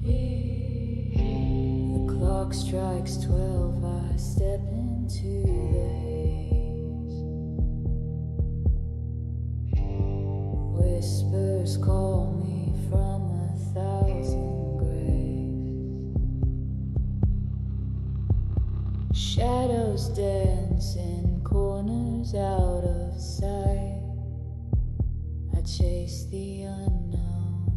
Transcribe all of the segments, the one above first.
The clock strikes 12, I step into the haze. Whispers call me from 1,000 graves. Shadows dance in corners out of sight. I chase the unknown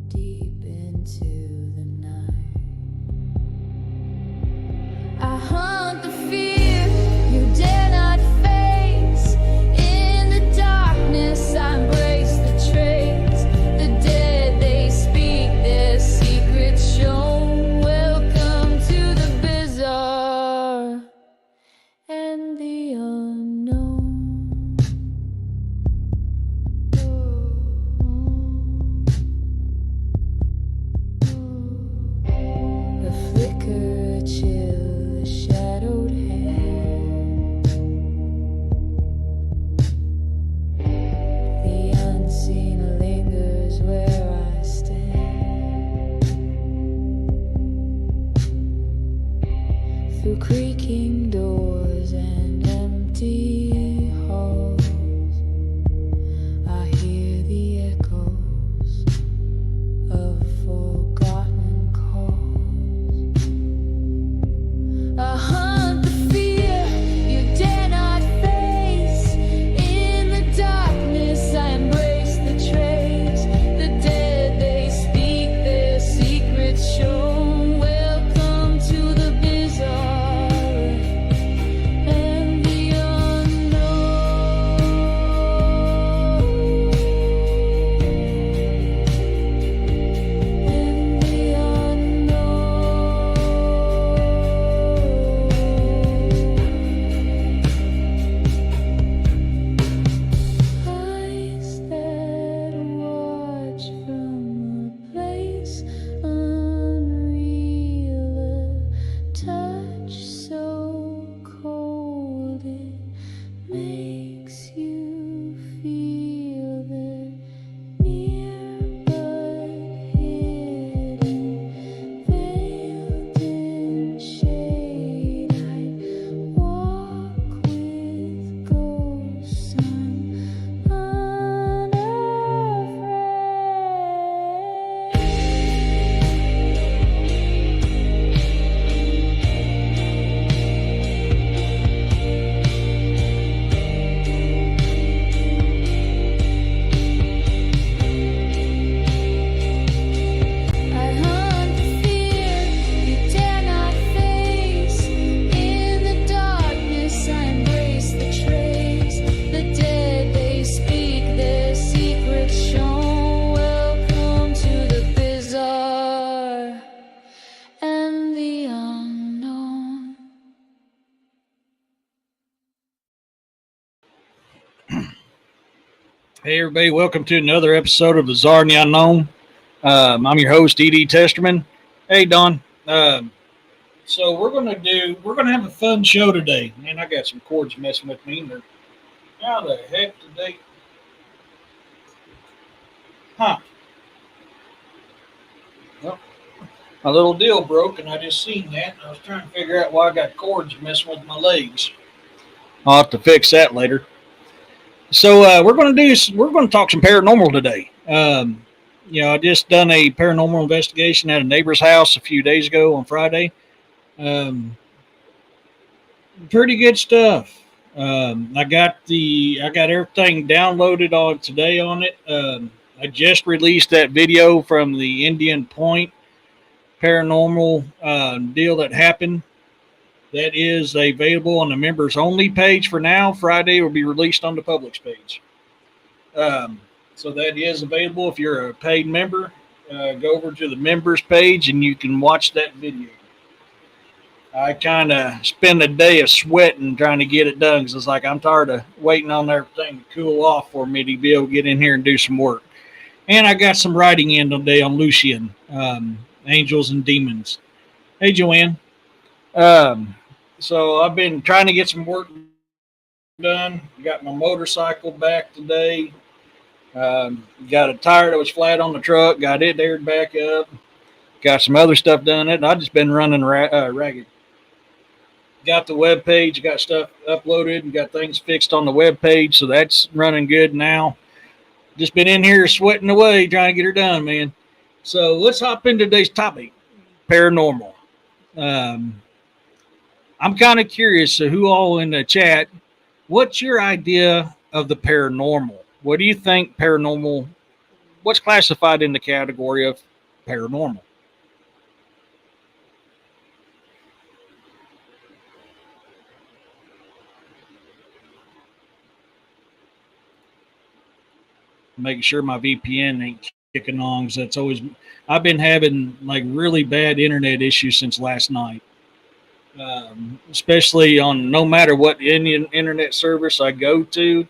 deep into the night. I hunt the fear you dare not face. In the darkness I embrace the traits. The dead, they speak their secrets shown. Welcome to the bizarre and the unknown. The flicker, a chill, a shadowed hand. The unseen lingers where I stand. Through creaking doors and empty halls, I hear the echoes of forgotten calls. I hunt the fear you dare not face. In the darkness I embrace the trace. The dead, they speak their secrets shown. Welcome to the bizarre and the unknown. And the unknown. Eyes that watch from a place unreal, a touch so cold it makes you feel that near but hidden, veiled in shade. I walk with ghosts I hunt the fear you dare not face. In the darkness I embrace the trace. The dead, they speak their secrets shown. Welcome to the bizarre and the unknown. Hey everybody, welcome to another episode of Bizarre and the Unknown. I'm your host, E.D. Testerman. Hey Don. So we're gonna have a fun show today. Man, I got some cords messing with me. How the heck did they? Huh? Well, my little deal broke, and I just seen that. And I was trying to figure out why I got cords messing with my legs. I'll have to fix that later. So we're going to talk some paranormal today. I just done a paranormal investigation at a neighbor's house a few days ago on Friday. Pretty good stuff. I got everything downloaded on today on it. I just released that video from the Indian Point paranormal deal that happened. That is available on the members only page for now. Friday will be released on the public's page. So that is available if you're a paid member. Go over to the members page and you can watch that video. I kind of spend a day of sweating trying to get it done because it's like I'm tired of waiting on everything to cool off for me to be able to get in here and do some work. And I got some writing in today on Lucian, Angels and Demons. Hey, Joanne. So I've been trying to get some work done. Got my motorcycle back today. Got a tire that was flat on the truck. Got it aired back up. Got some other stuff done. It. I just been running ragged. Got the web page. Got stuff uploaded and got things fixed on the web page. So that's running good now. Just been in here sweating away trying to get her done, man. So let's hop into today's topic: paranormal. Um, I'm kind of curious. So who all in the chat? What's your idea of the paranormal? What do you think paranormal? What's classified in the category of paranormal? Making sure my VPN ain't kicking on because that's always. I've been having like really bad internet issues since last night. Especially on no matter what Indian internet service I go to,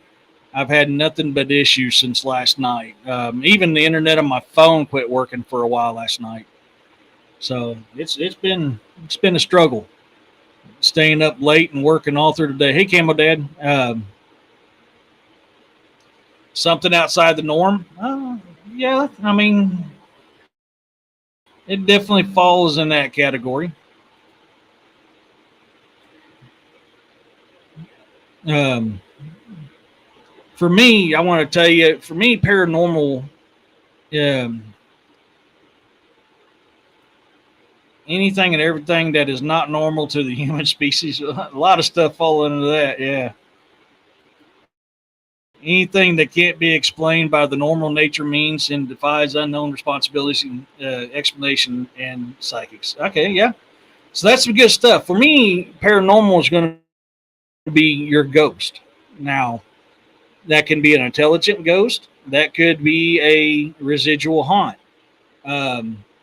I've had nothing but issues since last night. Even the internet on my phone quit working for a while last night. So it's been a struggle. Staying up late and working all through the day. Hey, Camel Dad. Something outside the norm? Yeah, I mean, it definitely falls in that category. Um, for me, I want to tell you, for me, paranormal, um, anything and everything that is not normal to the human species, a lot of stuff fall into that. Yeah. Anything that can't be explained by the normal nature means and defies unknown responsibilities, explanation, and psychics. Okay, yeah. So that's some good stuff. For me, paranormal is going to be your ghost. Now, that can be an intelligent ghost. That could be a residual haunt.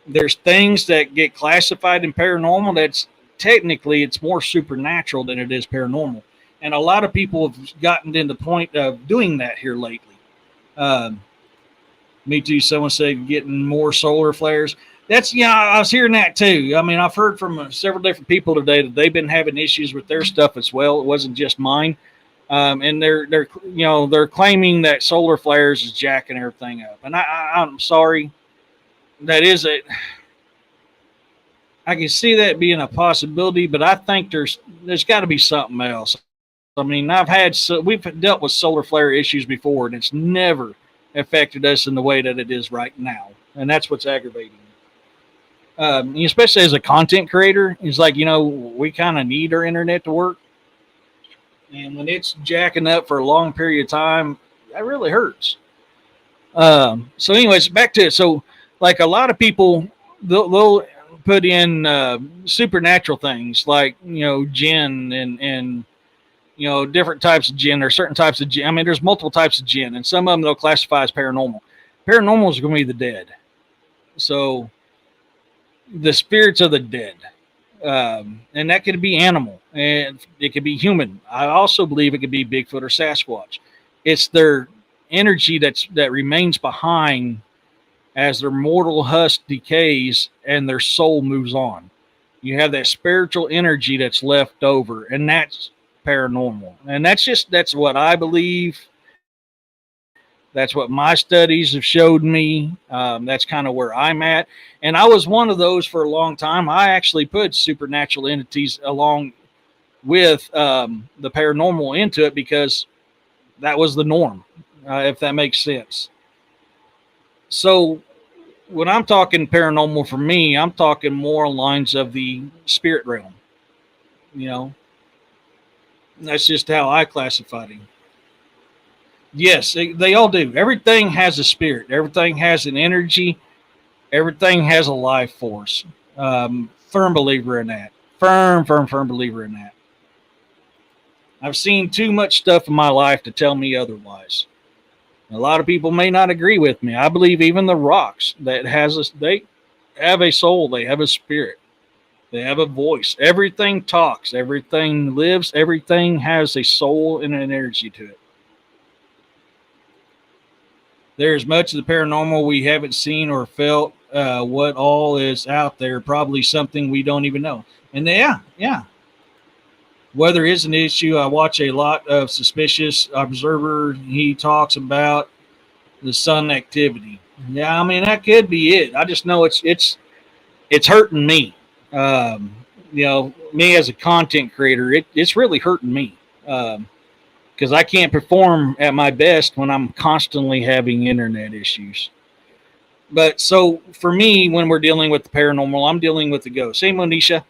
There's things that get classified in paranormal that's technically it's more supernatural than it is paranormal, and a lot of people have gotten to the point of doing that here lately. Um, Me too. Someone said getting more solar flares. That's yeah. I was hearing that too. I mean, I've heard from several different people today that they've been having issues with their stuff as well. It wasn't just mine. And they're claiming that solar flares is jacking everything up. And I'm sorry, that is it. I can see that being a possibility, but I think there's got to be something else. I mean, we've dealt with solar flare issues before, and it's never affected us in the way that it is right now, and that's what's aggravating. Especially as a content creator, it's like we kind of need our internet to work, and when it's jacking up for a long period of time, that really hurts. So, anyways, back to it. So, like a lot of people, they'll put in supernatural things like jinn and different types of jinn or certain types of jinn. I mean, there's multiple types of jinn, and some of them they'll classify as paranormal. Paranormal is going to be the dead. So, the spirits of the dead. And that could be animal and it could be human. I also believe it could be Bigfoot or Sasquatch. It's their energy that remains behind as their mortal husk decays and their soul moves on. You have that spiritual energy that's left over, and that's paranormal. And that's what I believe. That's what my studies have showed me. That's kind of where I'm at. And I was one of those for a long time. I actually put supernatural entities along with the paranormal into it because that was the norm, if that makes sense. So when I'm talking paranormal for me, I'm talking more along lines of the spirit realm. You know, that's just how I classified him. Yes, they all do. Everything has a spirit. Everything has an energy. Everything has a life force. Firm believer in that. Firm believer in that. I've seen too much stuff in my life to tell me otherwise. A lot of people may not agree with me. I believe even the rocks they have a soul. They have a spirit. They have a voice. Everything talks. Everything lives. Everything has a soul and an energy to it. There's much of the paranormal we haven't seen or felt. What all is out there, probably something we don't even know. And yeah. Weather is an issue. I watch a lot of Suspicious Observer. He talks about the sun activity. Yeah, I mean that could be it. I just know it's hurting me. Um, me as a content creator, it's really hurting me because I can't perform at my best when I'm constantly having internet issues. But so for me, when we're dealing with the paranormal, I'm dealing with the ghost. Hey, Monisha,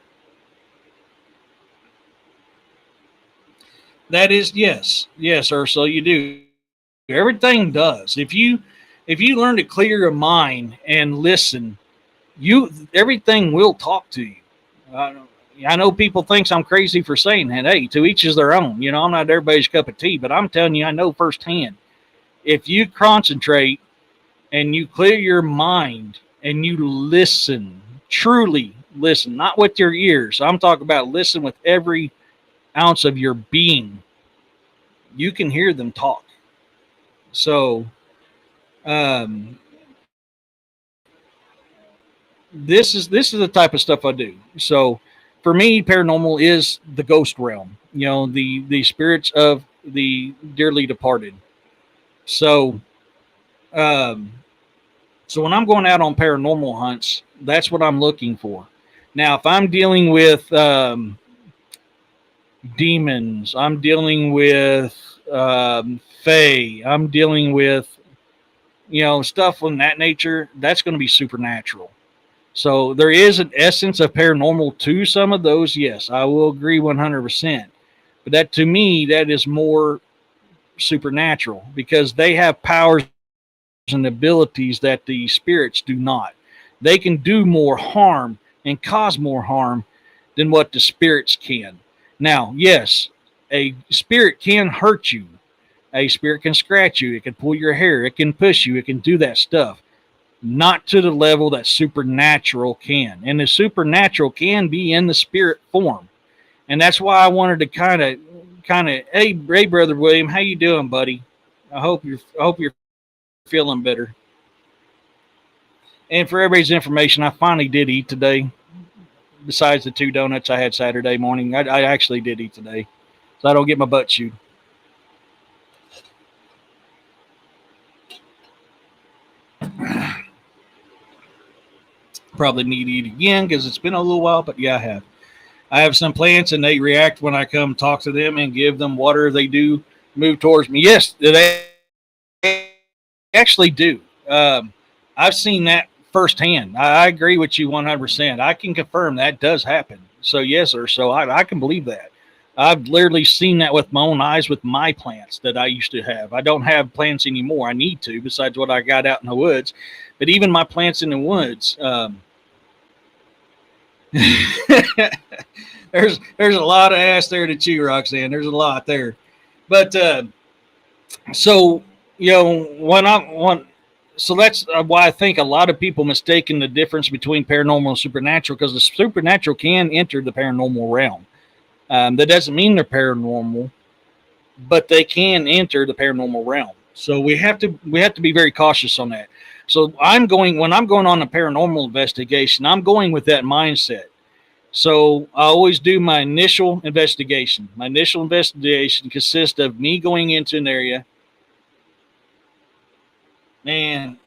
that is yes, Ursula, you do. Everything does. If you learn to clear your mind and listen, everything will talk to you. Uh, I know people thinks I'm crazy for saying that. Hey, to each is their own. I'm not everybody's cup of tea, but I'm telling you, I know firsthand. If you concentrate and you clear your mind and you listen, truly listen, not with your ears. I'm talking about listen with every ounce of your being. You can hear them talk. So, um, this is the type of stuff I do. So, for me, paranormal is the ghost realm. The spirits of the dearly departed. So, um, so when I'm going out on paranormal hunts, that's what I'm looking for. Now, if I'm dealing with demons, I'm dealing with fae, I'm dealing with stuff of that nature. That's going to be supernatural. So there is an essence of paranormal to some of those. Yes, I will agree 100%. But that to me, that is more supernatural because they have powers and abilities that the spirits do not. They can do more harm and cause more harm than what the spirits can. Now, yes, a spirit can hurt you. A spirit can scratch you. It can pull your hair. It can push you. It can do that stuff. Not to the level that supernatural can. And the supernatural can be in the spirit form. And that's why I wanted to hey brother William, how you doing, buddy? I hope you're feeling better. And for everybody's information, I finally did eat today. Besides the 2 donuts I had Saturday morning, I actually did eat today, so I don't get my butt chewed. Probably need to eat again because it's been a little while, but yeah, I have. I have some plants and they react when I come talk to them and give them water. They do move towards me. Yes, they actually do. I've seen that firsthand. I agree with you 100%. I can confirm that does happen. So, yes, sir. So, I can believe that. I've literally seen that with my own eyes with my plants that I used to have. I don't have plants anymore. I need to, besides what I got out in the woods. But even my plants in the woods, there's a lot of ass there to chew, Roxanne. There's a lot there. But so when I want, so that's why I think a lot of people mistaken the difference between paranormal and supernatural because the supernatural can enter the paranormal realm. That doesn't mean they're paranormal, but they can enter the paranormal realm. So we have to be very cautious on that. So when I'm going on a paranormal investigation, I'm going with that mindset. So I always do my initial investigation. My initial investigation consists of me going into an area. Man,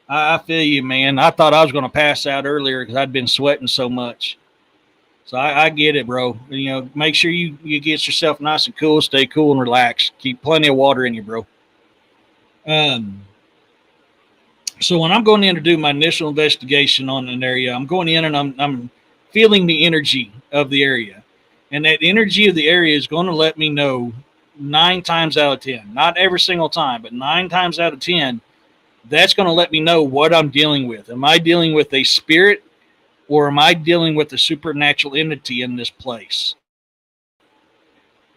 I feel you, man. I thought I was going to pass out earlier because I'd been sweating so much. So I get it, bro. Make sure you get yourself nice and cool. Stay cool and relax. Keep plenty of water in you, bro. Um, so when I'm going in to do my initial investigation on an area, I'm going in and I'm feeling the energy of the area, and that energy of the area is going to let me know 9 times out of 10, not every single time, but 9 times out of 10, that's going to let me know what I'm dealing with. Am I dealing with a spirit or am I dealing with a supernatural entity in this place?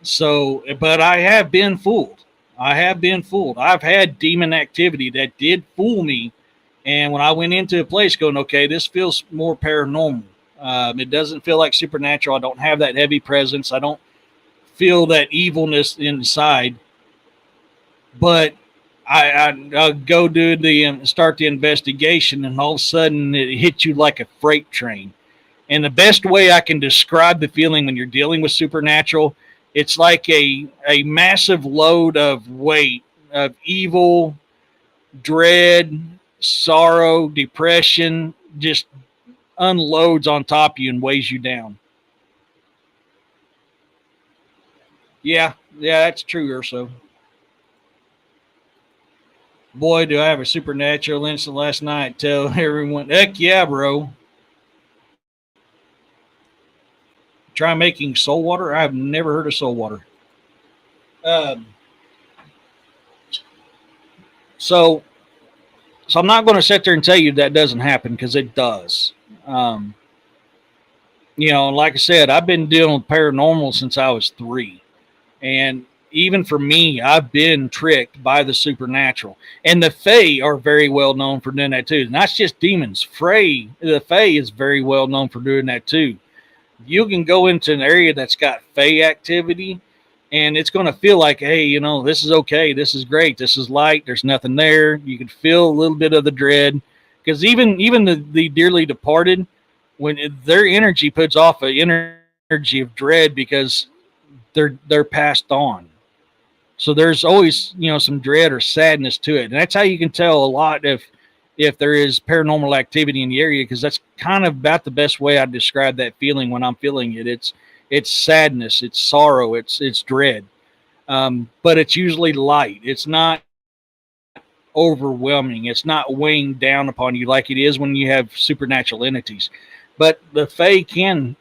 So, but I have been fooled. I have been fooled. I've had demon activity that did fool me. And when I went into a place going, okay, this feels more paranormal. It doesn't feel like supernatural. I don't have that heavy presence. I don't feel that evilness inside. But I go do start the investigation, and all of a sudden it hits you like a freight train. And the best way I can describe the feeling when you're dealing with supernatural, it's like a massive load of weight of evil, dread, sorrow, depression, just unloads on top of you and weighs you down. Yeah, that's true, Urso. Boy, do I have a supernatural incident last night. Tell everyone, heck yeah, bro. Try making soul water. I've never heard of soul water. Um, so, so I'm not going to sit there and tell you that doesn't happen because it does. Um, like I said, I've been dealing with paranormal since I was 3. And even for me, I've been tricked by the supernatural. And the Fae are very well known for doing that too. Not just demons. The Fae is very well known for doing that too. You can go into an area that's got Fae activity, and it's going to feel like, hey, this is okay. This is great. This is light. There's nothing there. You can feel a little bit of the dread. Because even the dearly departed, when their energy puts off an energy of dread because they're passed on. So there's always some dread or sadness to it, and that's how you can tell a lot if there is paranormal activity in the area, because that's kind of about the best way I describe that feeling when I'm feeling it. It's sadness, it's sorrow, it's dread, but it's usually light. It's not overwhelming. It's not weighing down upon you like it is when you have supernatural entities. But the Fae can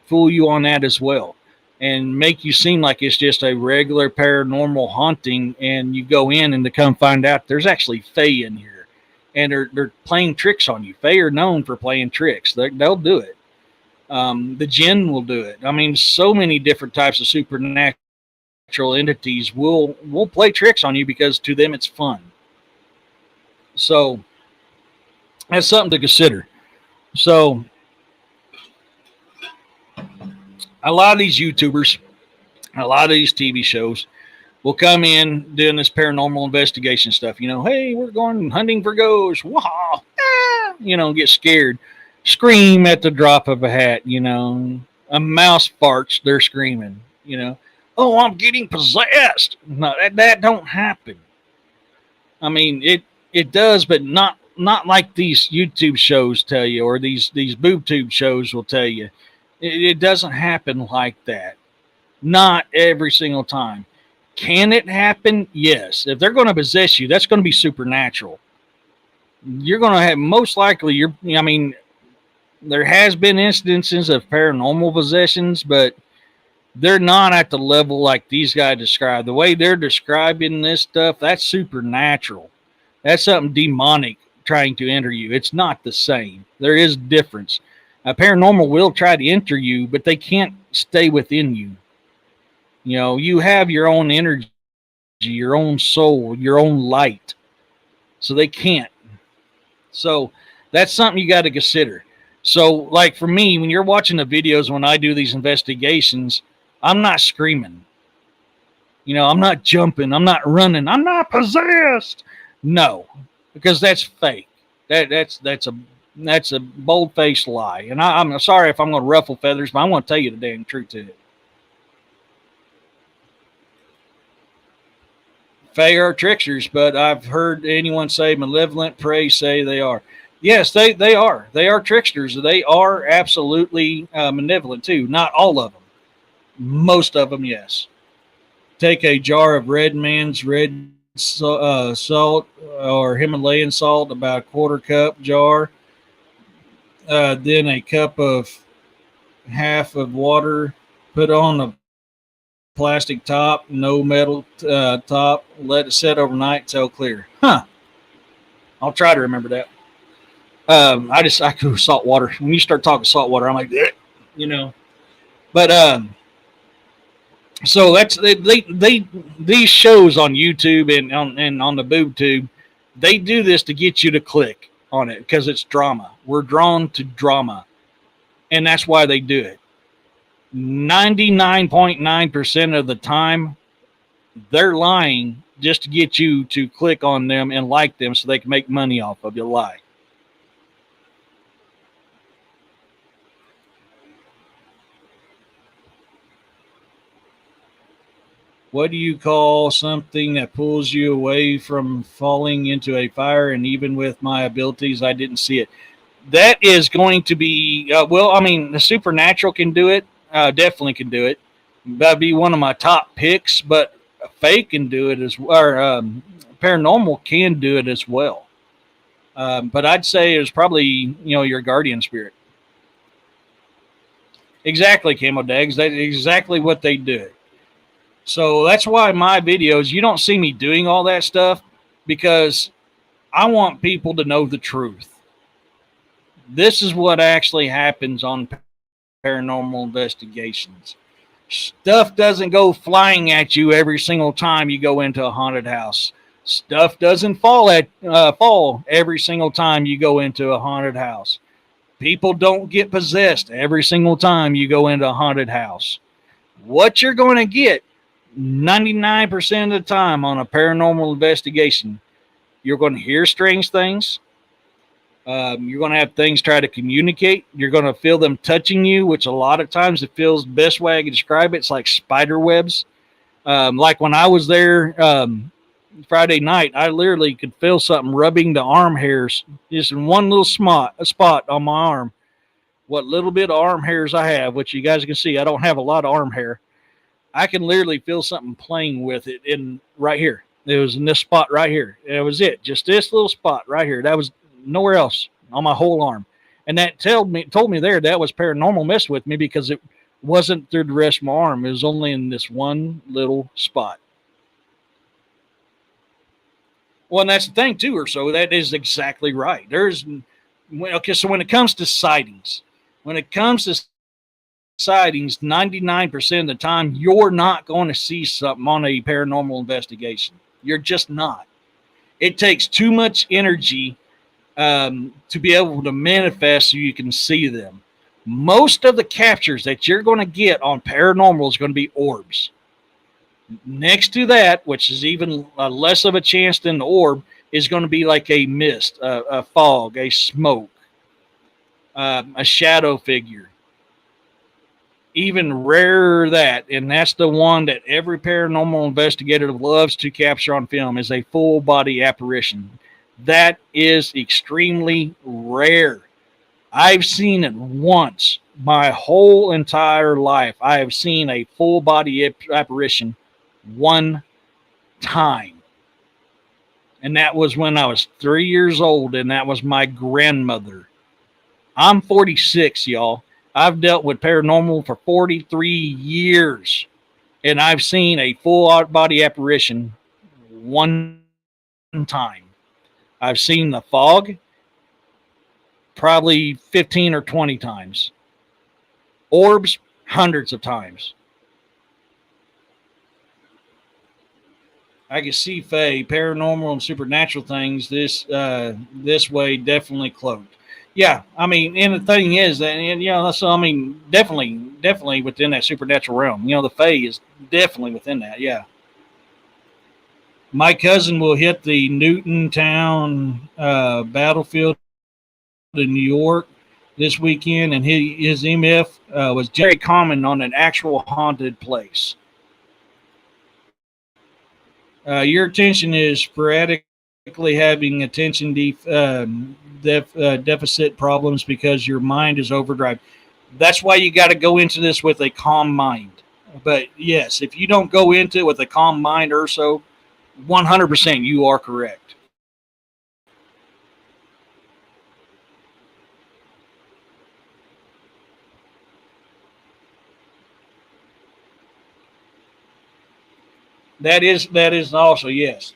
fool you on that as well and make you seem like it's just a regular paranormal haunting, and you go in and to come find out there's actually Fae in here, and they're playing tricks on you. Fae are known for playing tricks. They'll do it. The jinn will do it. I mean, so many different types of supernatural entities will play tricks on you because to them it's fun. So that's something to consider. So a lot of these YouTubers, a lot of these TV shows will come in doing this paranormal investigation stuff. Hey, we're going hunting for ghosts. Wah! Ah! Get scared, scream at the drop of a hat. A mouse farts, they're screaming. Oh, I'm getting possessed. No, that don't happen. I mean, it does, but not like these YouTube shows tell you, or these boob tube shows will tell you. It doesn't happen like that. Not every single time. Can it happen? Yes. If they're going to possess you, that's going to be supernatural. You're going to have, most likely, there has been instances of paranormal possessions, but they're not at the level like these guys describe. The way they're describing this stuff, that's supernatural. That's something demonic trying to enter you. It's not the same. There is difference. A paranormal will try to enter you, but they can't stay within you. You have your own energy, your own soul, your own light. So they can't. So that's something you got to consider. So, like for me, when you're watching the videos, when I do these investigations, I'm not screaming. I'm not jumping. I'm not running. I'm not possessed. No, because that's fake. That's a bold faced lie. And I'm sorry if I'm going to ruffle feathers, but I'm going to tell you the damn truth to it. Fae are tricksters, but I've heard anyone say malevolent prey say they are. Yes, they are. They are tricksters. They are absolutely malevolent too. Not all of them. Most of them, yes. Take a jar of red man's red salt or Himalayan salt, about a quarter cup jar. Then a cup of half of water. Put on a plastic top, no metal top. Let it set overnight till clear. Huh. I'll try to remember that. I go salt water. When you start talking salt water, I'm like, bleh. But so that's they these shows on YouTube and on the boob tube, they do this to get you to click on it because it's drama. We're drawn to drama, and that's why they do it. 99.9% of the time, they're lying just to get you to click on them and like them so they can make money off of your lie. What do you call something that pulls you away from falling into a fire? And even with my abilities, I didn't see it. That is going to be, well, I mean, the supernatural can do it. Definitely can do it. That'd be one of my top picks, but Fae can do it as well, or paranormal can do it as well. But I'd say it's probably, your guardian spirit. Exactly, Camo Dags. That's exactly what they do. So that's why my videos, you don't see me doing all that stuff because I want people to know the truth. This is what actually happens on paranormal investigations. Stuff doesn't go flying at you every single time you go into a haunted house. Stuff doesn't fall every single time you go into a haunted house. People don't get possessed every single time you go into a haunted house. What you're going to get 99% of the time on a paranormal investigation, you're going to hear strange things. You're going to have things try to communicate. You're going to feel them touching you, which a lot of times it feels the best way I can describe it. It's like spider webs. Like when I was there Friday night, I literally could feel something rubbing the arm hairs just in one little spot on my arm. What little bit of arm hairs I have, which you guys can see, I don't have a lot of arm hair. I can literally feel something playing with it in right here. It was in this spot right here. It was it. Just this little spot right here. That was nowhere else on my whole arm. And that told me there that was paranormal mess with me because it wasn't through the rest of my arm. It was only in this one little spot. Well, and that's the thing too, or so that is exactly right. Okay, so when it comes to sightings, when it comes to sightings, 99% of the time, you're not going to see something on a paranormal investigation. You're just not. It takes too much energy to be able to manifest so you can see them. Most of the captures that you're going to get on paranormal is going to be orbs. Next to that, which is even less of a chance than the orb, is going to be like a mist, a fog, a smoke, a shadow figure. Even rarer that, and that's the one that every paranormal investigator loves to capture on film, is a full body apparition. That is extremely rare. I've seen it once my whole entire life. I have seen a full body apparition one time. And that was when I was 3 years old, and that was my grandmother. I'm 46, y'all. I've dealt with paranormal for 43 years, and I've seen a full body apparition one time. I've seen the fog probably 15 or 20 times, orbs hundreds of times. I can see Faye, paranormal and supernatural things this way definitely cloaked. Yeah, I mean, and the thing is that, and so I mean, definitely within that supernatural realm. The Fae is definitely within that. Yeah, my cousin will hit the Newtown battlefield in New York this weekend, and his EMF was very common on an actual haunted place. Your attention is sporadically having attention deficit problems because your mind is overdrive. That's why you got to go into this with a calm mind. But yes, if you don't go into it with a calm mind, or so, 100% you are correct. That is also yes.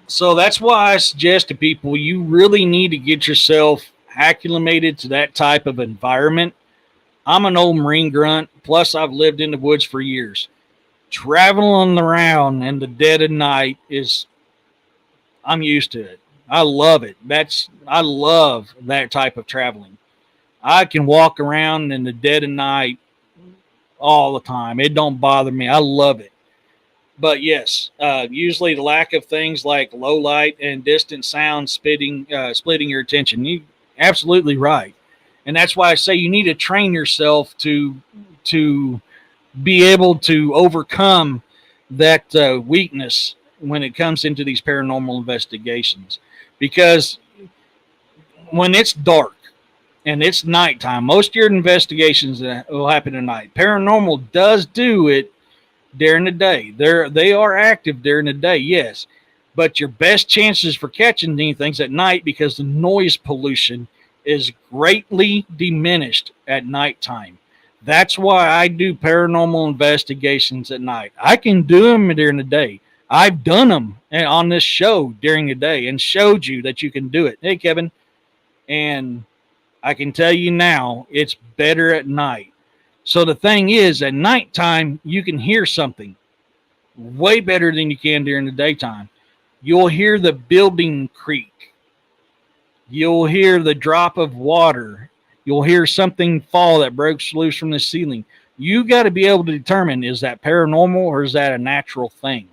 So that's why I suggest to people you really need to get yourself acclimated to that type of environment. I'm an old Marine grunt, plus I've lived in the woods for years. Traveling around in the dead of night is I'm used to it. I love it. I love that type of traveling. I can walk around in the dead of night all the time. It don't bother me. I love it. But yes, usually the lack of things like low light and distant sound splitting your attention. You absolutely right, and that's why I say you need to train yourself to be able to overcome that weakness when it comes into these paranormal investigations. Because when it's dark and it's nighttime, most of your investigations will happen at night. Paranormal does do it during the day. They are active during the day, yes. But your best chances for catching anything's at night because the noise pollution is greatly diminished at nighttime. That's why I do paranormal investigations at night. I can do them during the day. I've done them on this show during the day and showed you that you can do it. Hey, Kevin. And I can tell you now, it's better at night. So the thing is, at nighttime, you can hear something way better than you can during the daytime. You'll hear the building creak. You'll hear the drop of water. You'll hear something fall that breaks loose from the ceiling. You got to be able to determine, is that paranormal or is that a natural thing?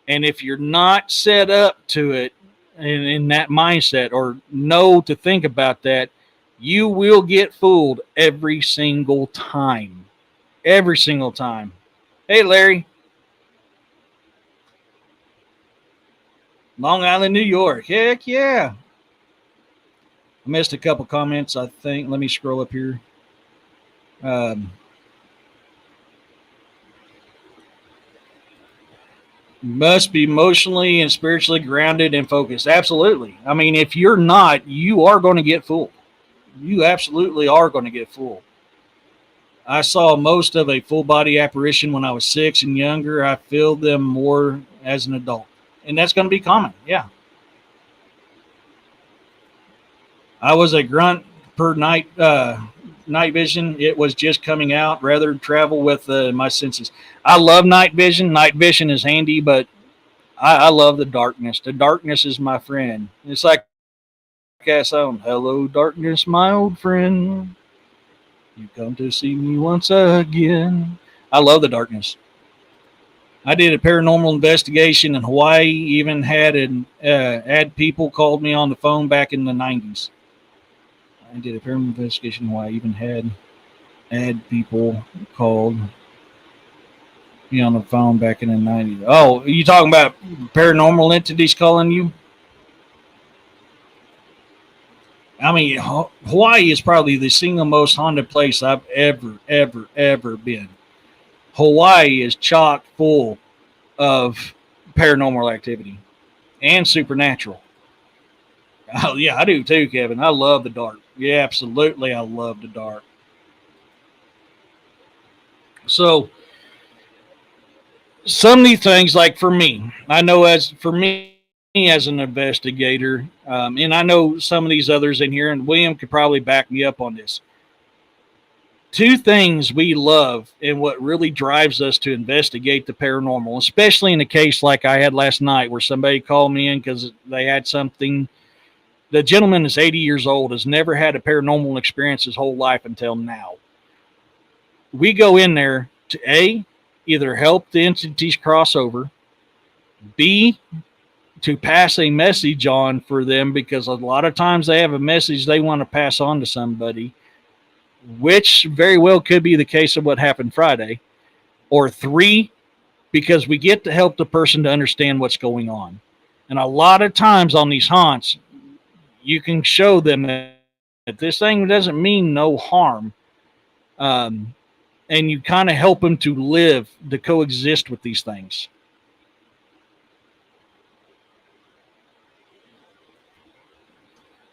And if you're not set up to it in that mindset or know to think about that, you will get fooled every single time. Every single time. Hey, Larry. Long Island, New York. Heck yeah. I missed a couple comments, I think. Let me scroll up here. Um, must be emotionally and spiritually grounded and focused. Absolutely. I mean, if you're not, you are going to get fooled. You absolutely are going to get fooled. I saw most of a full body apparition when I was 6 and younger. I feel them more as an adult. And that's going to be common. Yeah. I was a grunt per night vision. It was just coming out. Rather travel with my senses. I love night vision. Night vision is handy, but I love the darkness. The darkness is my friend. It's like that song, "Hello, darkness, my old friend. You come to see me once again." I love the darkness. I did a paranormal investigation in Hawaii. Even had people called me on the phone back in the 90s. I did a paranormal investigation in Hawaii. Even had people called me on the phone back in the 90s. Oh, are you talking about paranormal entities calling you? I mean, Hawaii is probably the single most haunted place I've ever been. Hawaii is chock full of paranormal activity and supernatural. Oh, yeah, I do too, Kevin. I love the dark. Yeah, absolutely. I love the dark. So, some of these things, like for me, I know as for me as an investigator, and I know some of these others in here, and William could probably back me up on this. Two things we love and what really drives us to investigate the paranormal, especially in a case like I had last night where somebody called me in because they had something. The gentleman is 80 years old, has never had a paranormal experience his whole life until now. We go in there to A, either help the entities cross over, B, to pass a message on for them because a lot of times they have a message they want to pass on to somebody, which very well could be the case of what happened Friday, or 3, because we get to help the person to understand what's going on. And a lot of times on these haunts, you can show them that this thing doesn't mean no harm. And you kind of help them to live, to coexist with these things.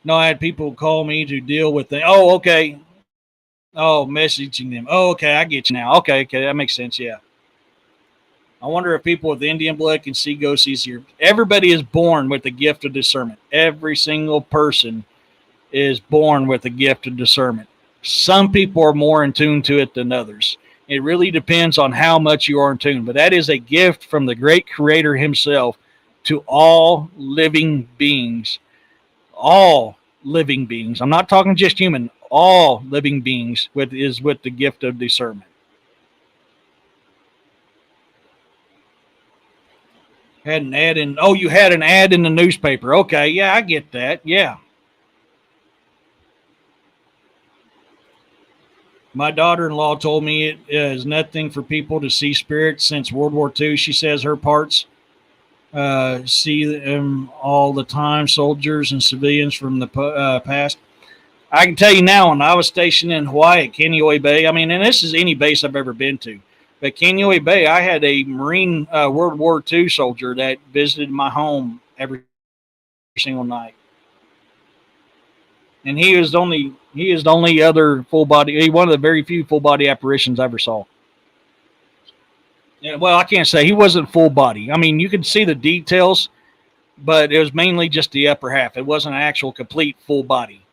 No, I had people call me to deal with the, oh, okay. Oh, messaging them. Oh, okay, I get you now. Okay, that makes sense. Yeah. I wonder if people with Indian blood can see ghosts easier. Everybody is born with the gift of discernment. Every single person is born with a gift of discernment. Some people are more in tune to it than others. It really depends on how much you are in tune. But that is a gift from the great creator himself to all living beings. All living beings. I'm not talking just human. All living beings with the gift of discernment. Had an ad in. Oh, you had an ad in the newspaper. Okay, yeah, I get that. Yeah. My daughter-in-law told me it is nothing for people to see spirits since World War II. She says her parts see them all the time, soldiers and civilians from the past. I can tell you now, when I was stationed in Hawaii at Kaneohe Bay, I mean, and this is any base I've ever been to, but Kaneohe Bay, I had a Marine World War II soldier that visited my home every single night, and he is the only other full body, one of the very few full body apparitions I ever saw. Yeah, well, I can't say he wasn't full body. I mean, you could see the details, but it was mainly just the upper half. It wasn't an actual complete full body.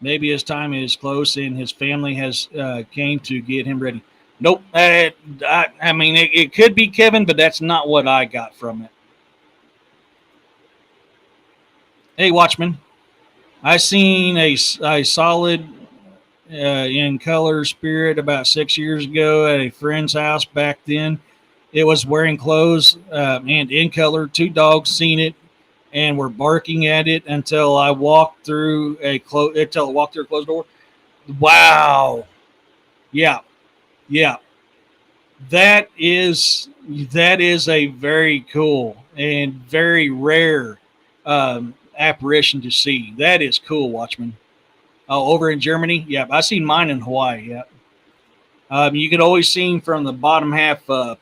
Maybe his time is close and his family has came to get him ready. Nope. I mean, it could be Kevin, but that's not what I got from it. Hey, Watchman, I seen a solid in color spirit about 6 years ago at a friend's house. Back then, it was wearing clothes and in color. Two dogs seen it and were barking at it until I walked through until I walked through a closed door. Wow. Yeah. Yeah. That is a very cool and very rare apparition to see. That is cool, Watchman. Oh, over in Germany, yeah, I seen mine in Hawaii. Yeah, you could always see him from the bottom half up.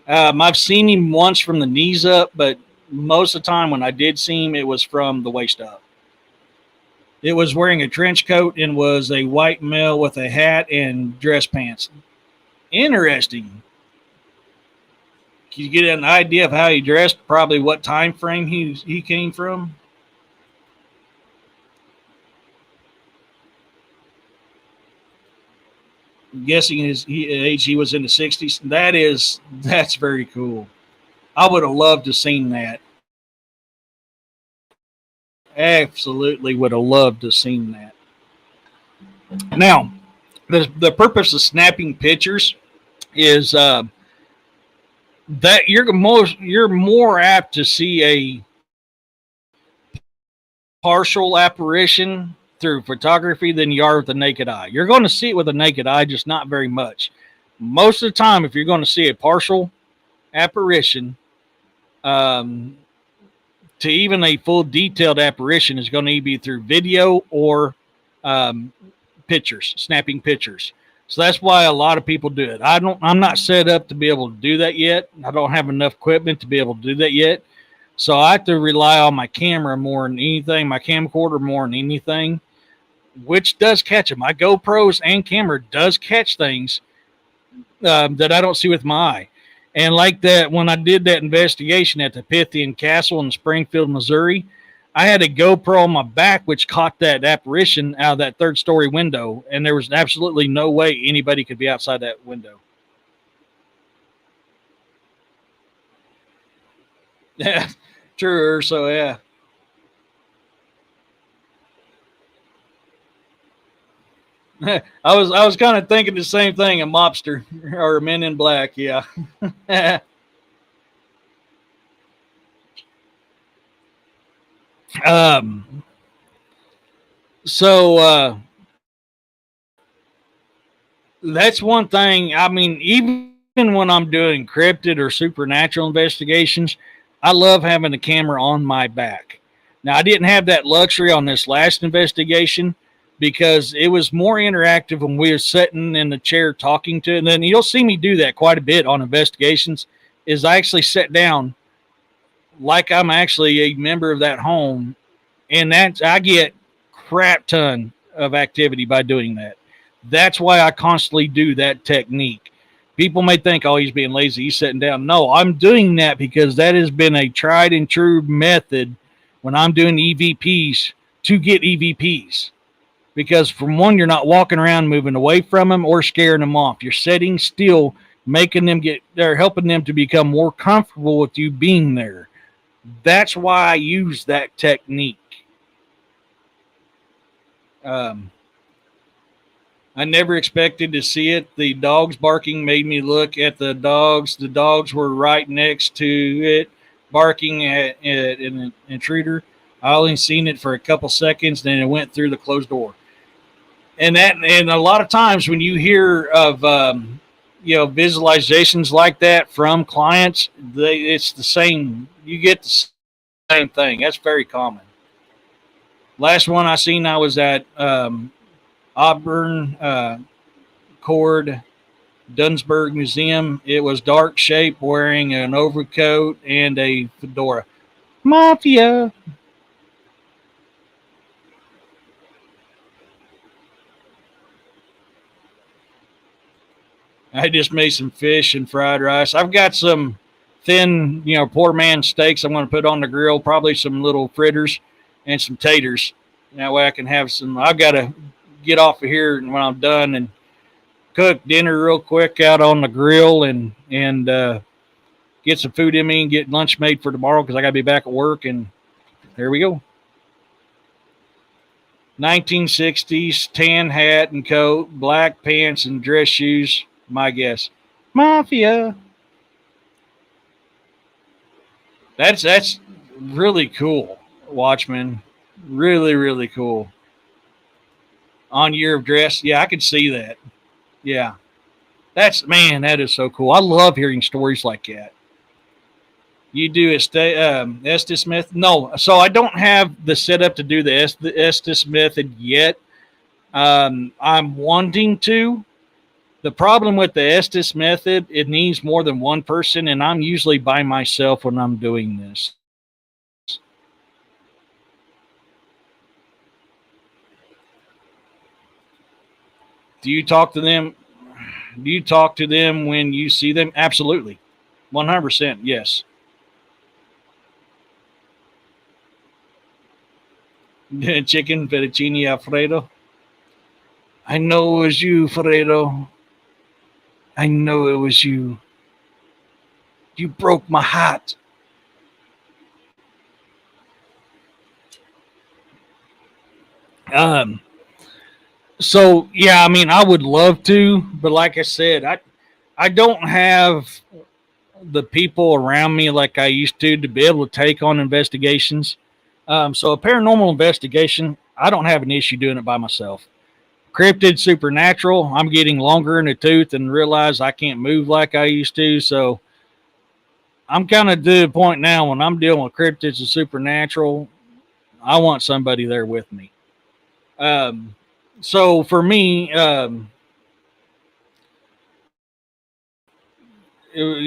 I've seen him once from the knees up, but most of the time when I did see him, it was from the waist up. It was wearing a trench coat and was a white male with a hat and dress pants. Interesting. Can you get an idea of how he dressed? Probably what time frame he came from? I'm guessing his age, he was in the 60s. That's very cool. I would have loved to seen that. Absolutely would have loved to seen that. Now, the purpose of snapping pictures is that you're more apt to see a partial apparition through photography than you are with the naked eye. You're going to see it with the naked eye, just not very much. Most of the time, if you're going to see a partial apparition, um, to even a full detailed apparition is going to be through video or um, pictures, snapping pictures. So that's why a lot of people do it. I'm not set up to be able to do that yet. I don't have enough equipment to be able to do that yet. So I have to rely on my camera more than anything, my camcorder more than anything, which does catch them. My GoPros and camera does catch things that I don't see with my eye. And like that, when I did that investigation at the Pythian Castle in Springfield, Missouri, I had a GoPro on my back, which caught that apparition out of that third story window. And there was absolutely no way anybody could be outside that window. Yeah, true. So, yeah. I was kind of thinking the same thing, a mobster or a Men in Black, yeah. um, so that's one thing. I mean, even when I'm doing cryptid or supernatural investigations, I love having the camera on my back. Now, I didn't have that luxury on this last investigation because it was more interactive when we were sitting in the chair talking to it. And then you'll see me do that quite a bit on investigations is I actually sit down like I'm actually a member of that home. And that's, I get crap ton of activity by doing that. That's why I constantly do that technique. People may think, oh, he's being lazy, he's sitting down. No, I'm doing that because that has been a tried and true method when I'm doing EVPs to get EVPs. Because from one, you're not walking around moving away from them or scaring them off. You're sitting still, making them they're helping them to become more comfortable with you being there. That's why I use that technique. Um, I never expected to see it. The dogs barking made me look at the dogs. The dogs were right next to it, barking at an intruder. I only seen it for a couple seconds, then it went through the closed door. And a lot of times when you hear of visualizations like that from clients, it's the same. You get the same thing. That's very common. Last one I seen, I was at Auburn Cord Dunsburg Museum. It was dark shape, wearing an overcoat and a fedora. Mafia. I just made some fish and fried rice. I've got some thin, poor man steaks I'm going to put on the grill, probably some little fritters and some taters. That way I can have some. I've got to get off of here when I'm done and cook dinner real quick out on the grill and get some food in me and get lunch made for tomorrow because I got to be back at work. And there we go. 1960s, tan hat and coat, black pants and dress shoes. My guess. Mafia. That's really cool, Watchman. Really, really cool. On year of dress. Yeah, I could see that. Yeah. That is so cool. I love hearing stories like that. You do Estes Smith? No. So I don't have the setup to do the Estes method yet. I'm wanting to. The problem with the Estes method, it needs more than one person, and I'm usually by myself when I'm doing this. Do you talk to them? Do you talk to them when you see them? Absolutely. 100%, yes. Chicken fettuccine Alfredo. I know it was you, Fredo. I know it was you. You broke my heart. Um. So yeah, I mean, I would love to, but like I said, I don't have the people around me like I used to be able to take on investigations. So a paranormal investigation, I don't have an issue doing it by myself. Cryptid supernatural, I'm getting longer in the tooth and realize I can't move like I used to. So I'm kind of to the point now when I'm dealing with cryptids and supernatural, I want somebody there with me. Um, so for me, it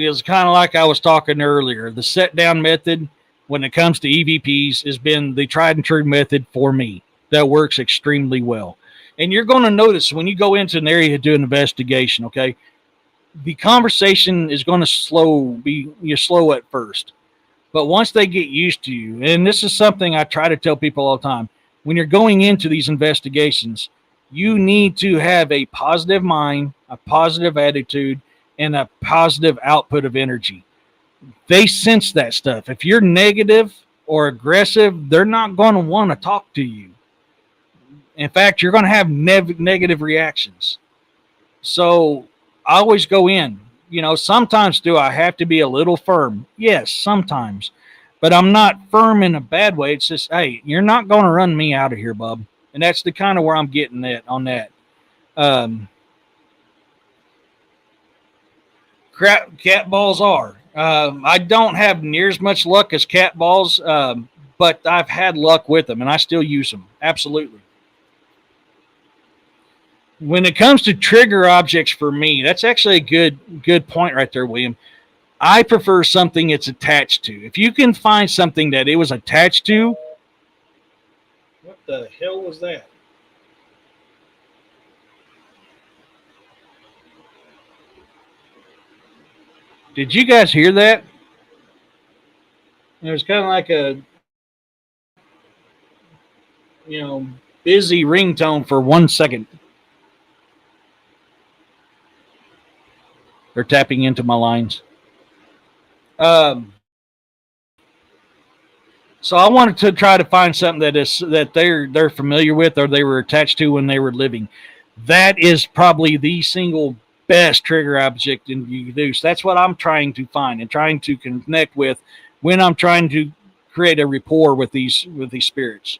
was kind of like I was talking earlier. The set down method, when it comes to EVPs, has been the tried and true method for me. That works extremely well. And you're going to notice when you go into an area to do an investigation, okay, the conversation is going to you're slow at first. But once they get used to you, and this is something I try to tell people all the time, when you're going into these investigations, you need to have a positive mind, a positive attitude, and a positive output of energy. They sense that stuff. If you're negative or aggressive, they're not going to want to talk to you. In fact, you're going to have negative reactions. So I always go in. Sometimes do I have to be a little firm? Yes, sometimes. But I'm not firm in a bad way. It's just, hey, you're not going to run me out of here, bub. And that's the kind of where I'm getting at on that. Um, cat balls are. I don't have near as much luck as cat balls, but I've had luck with them, and I still use them. Absolutely. When it comes to trigger objects for me, that's actually a good point right there, William. I prefer something it's attached to. If you can find something that it was attached to, what the hell was that? Did you guys hear that? It was kind of like a you know busy ringtone for 1 second. They're tapping into my lines. Um, so I wanted to try to find something that they're familiar with or they were attached to when they were living. That is probably the single best trigger object in you can do. So that's what I'm trying to find and trying to connect with when I'm trying to create a rapport with these spirits.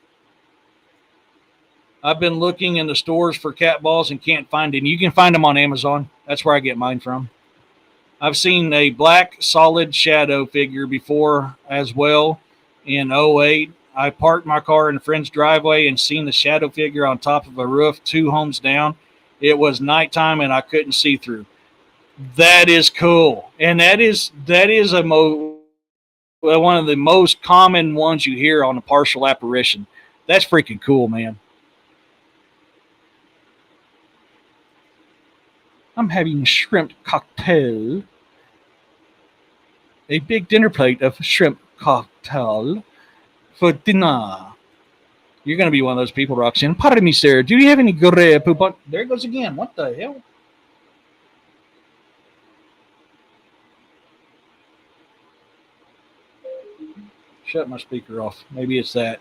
I've been looking in the stores for cat balls and can't find any. You can find them on Amazon. That's where I get mine from. I've seen a black solid shadow figure before as well in '08. I parked my car in a friend's driveway and seen the shadow figure on top of a roof 2 homes down. It was nighttime and I couldn't see through. That is cool. And that is one of the most common ones you hear on a partial apparition. That's freaking cool, man. I'm having shrimp cocktail. A big dinner plate of shrimp cocktail for dinner. You're going to be one of those people, Roxanne. Pardon me, sir. Do you have any grape? There it goes again. What the hell? Shut my speaker off. Maybe it's that.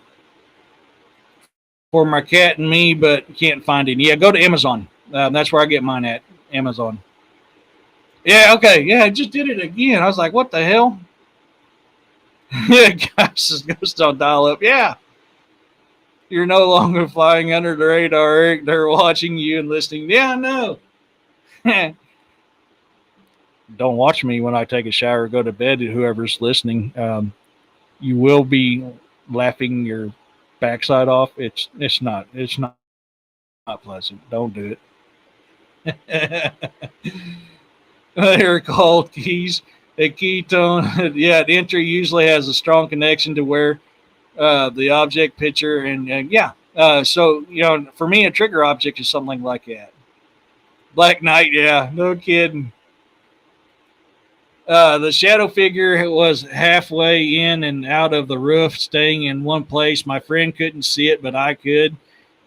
For my cat and me, but can't find any. Yeah, go to Amazon. That's where I get mine at. Amazon. Yeah, okay. Yeah, I just did it again. I was like, what the hell? Yeah, gosh, this ghost on dial up. Yeah. You're no longer flying under the radar. They're watching you and listening. Yeah, I know. Don't watch me when I take a shower or go to bed, whoever's listening. You will be laughing your backside off. It's not pleasant. Don't do it. They're called keys. A ketone, yeah, the entry usually has a strong connection to where the object picture and yeah. So for me, a trigger object is something like that. Black Knight, yeah, no kidding. The shadow figure was halfway in and out of the roof, staying in one place. My friend couldn't see it, but I could.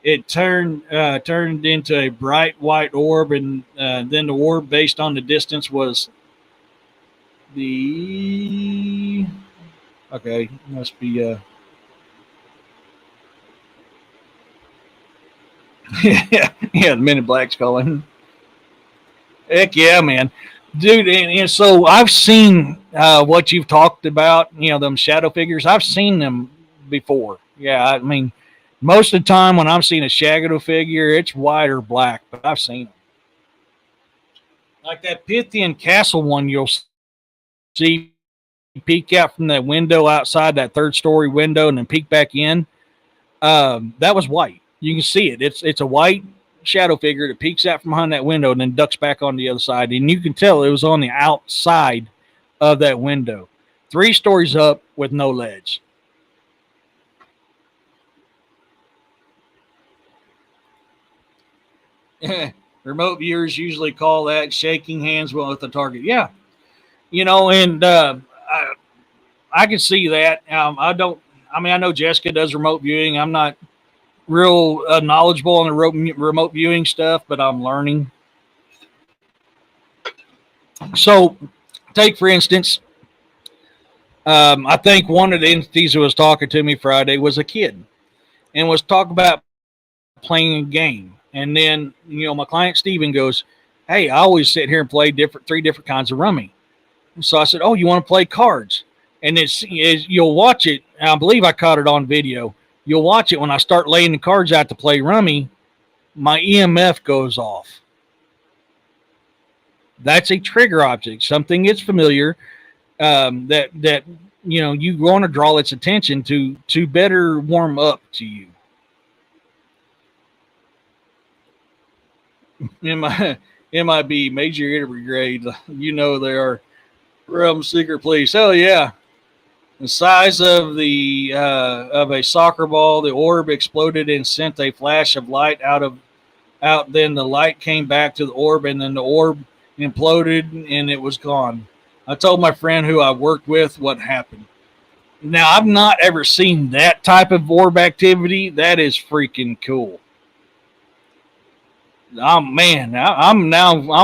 It turned into a bright white orb, and then the orb, based on the distance, was the okay. Must be yeah, the Men in Black's calling. Heck yeah, man, dude. And so I've seen what you've talked about. Them shadow figures. I've seen them before. Yeah, I mean, most of the time when I'm seeing a shadow figure, it's white or black, but I've seen them. Like that Pythian Castle one, you'll see peek out from that window outside that third story window and then peek back in. That was white. You can see it. It's a white shadow figure that peeks out from behind that window and then ducks back on the other side. And you can tell it was on the outside of that window. 3 stories up with no ledge. Remote viewers usually call that shaking hands with the target. Yeah. And I can see that. I know Jessica does remote viewing. I'm not real knowledgeable on the remote viewing stuff, but I'm learning. So, take for instance, I think one of the entities who was talking to me Friday was a kid and was talking about playing a game. And then, my client Steven goes, hey, I always sit here and play 3 different kinds of rummy. So I said, oh, you want to play cards? And you'll watch it. I believe I caught it on video. You'll watch it when I start laying the cards out to play rummy, my EMF goes off. That's a trigger object. Something is familiar that you want to draw its attention to better warm up to you. MIB, Major Air Brigade. They are Realm Secret Police. Oh yeah. The size of a soccer ball, the orb exploded and sent a flash of light out. Then the light came back to the orb, and then the orb imploded and it was gone. I told my friend who I worked with what happened. Now I've not ever seen that type of orb activity. That is freaking cool. Oh man, I'm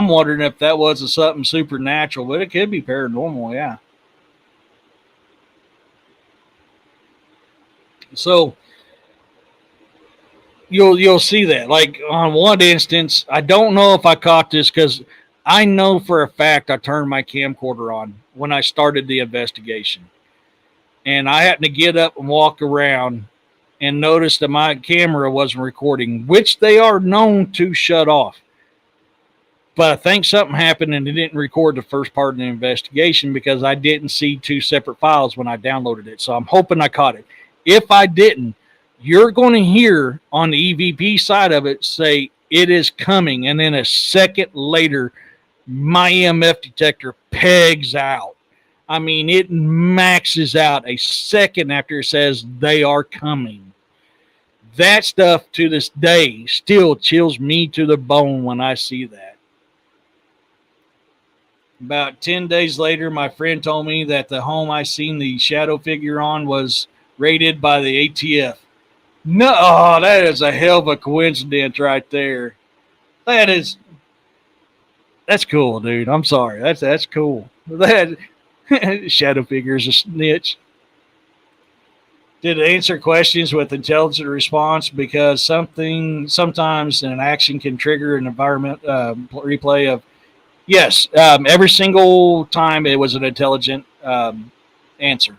wondering if that was something supernatural, but it could be paranormal. Yeah. So you'll see that. Like on one instance, I don't know if I caught this because I know for a fact I turned my camcorder on when I started the investigation. and I happened to get up and walk around and noticed that my camera wasn't recording, which they are known to shut off. But I think something happened and it didn't record the first part of the investigation because I didn't see two separate files when I downloaded it. So I'm hoping I caught it. If I didn't, you're going to hear on the EVP side of it say it is coming. And then a second later, my EMF detector pegs out. I mean, it maxes out a second after it says they are coming. That stuff to this day still chills me to the bone when I see that. About 10 days later, my friend told me that the home I seen the shadow figure on was raided by the ATF. No, oh, that is a hell of a coincidence right there. That's cool, dude. I'm sorry. That's cool. That shadow figure is a snitch. Did it answer questions with intelligent response because sometimes an action can trigger an environment replay of. Yes, every single time it was an intelligent answer.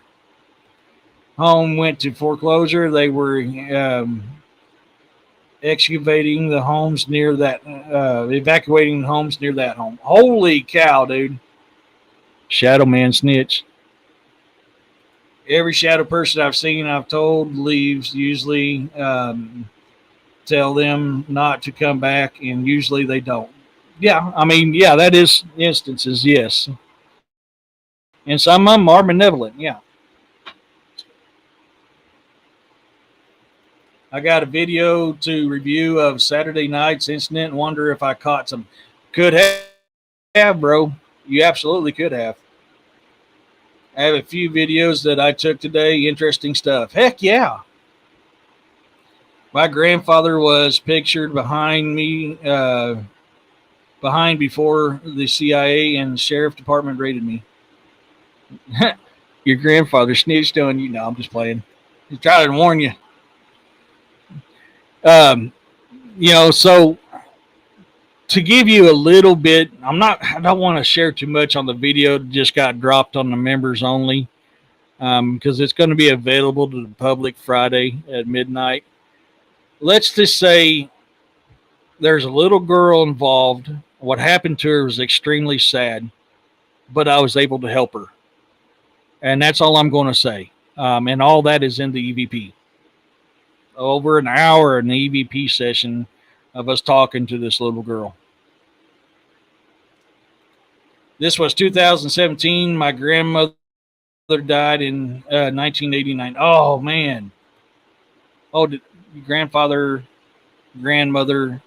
Home went to foreclosure. They were excavating the homes near that, evacuating homes near that home. Holy cow, dude! Shadow man snitch. Every shadow person I've seen, I've told leaves. Usually, tell them not to come back, and usually they don't. Yeah, I mean, yeah, that is instances. Yes, and some of them are benevolent. Yeah. I got a video to review of Saturday night's incident and wonder if I caught some. Could have, bro. You absolutely could have. I have a few videos that I took today. Interesting stuff. Heck yeah. My grandfather was pictured behind me, behind before the CIA and sheriff department raided me. Your grandfather snitched on you. No, I'm just playing. He's trying to warn you. Um, so to give you a little bit, I don't want to share too much on the video that just got dropped on the members only because it's going to be available to the public Friday at midnight. Let's just say there's a little girl involved. What happened to her was extremely sad, but I was able to help her. And that's all I'm going to say. And all that is in the EVP. Over an hour in the EVP session of us talking to this little girl. This was 2017. My grandmother died in 1989. Oh, man. Oh, grandfather, grandmother.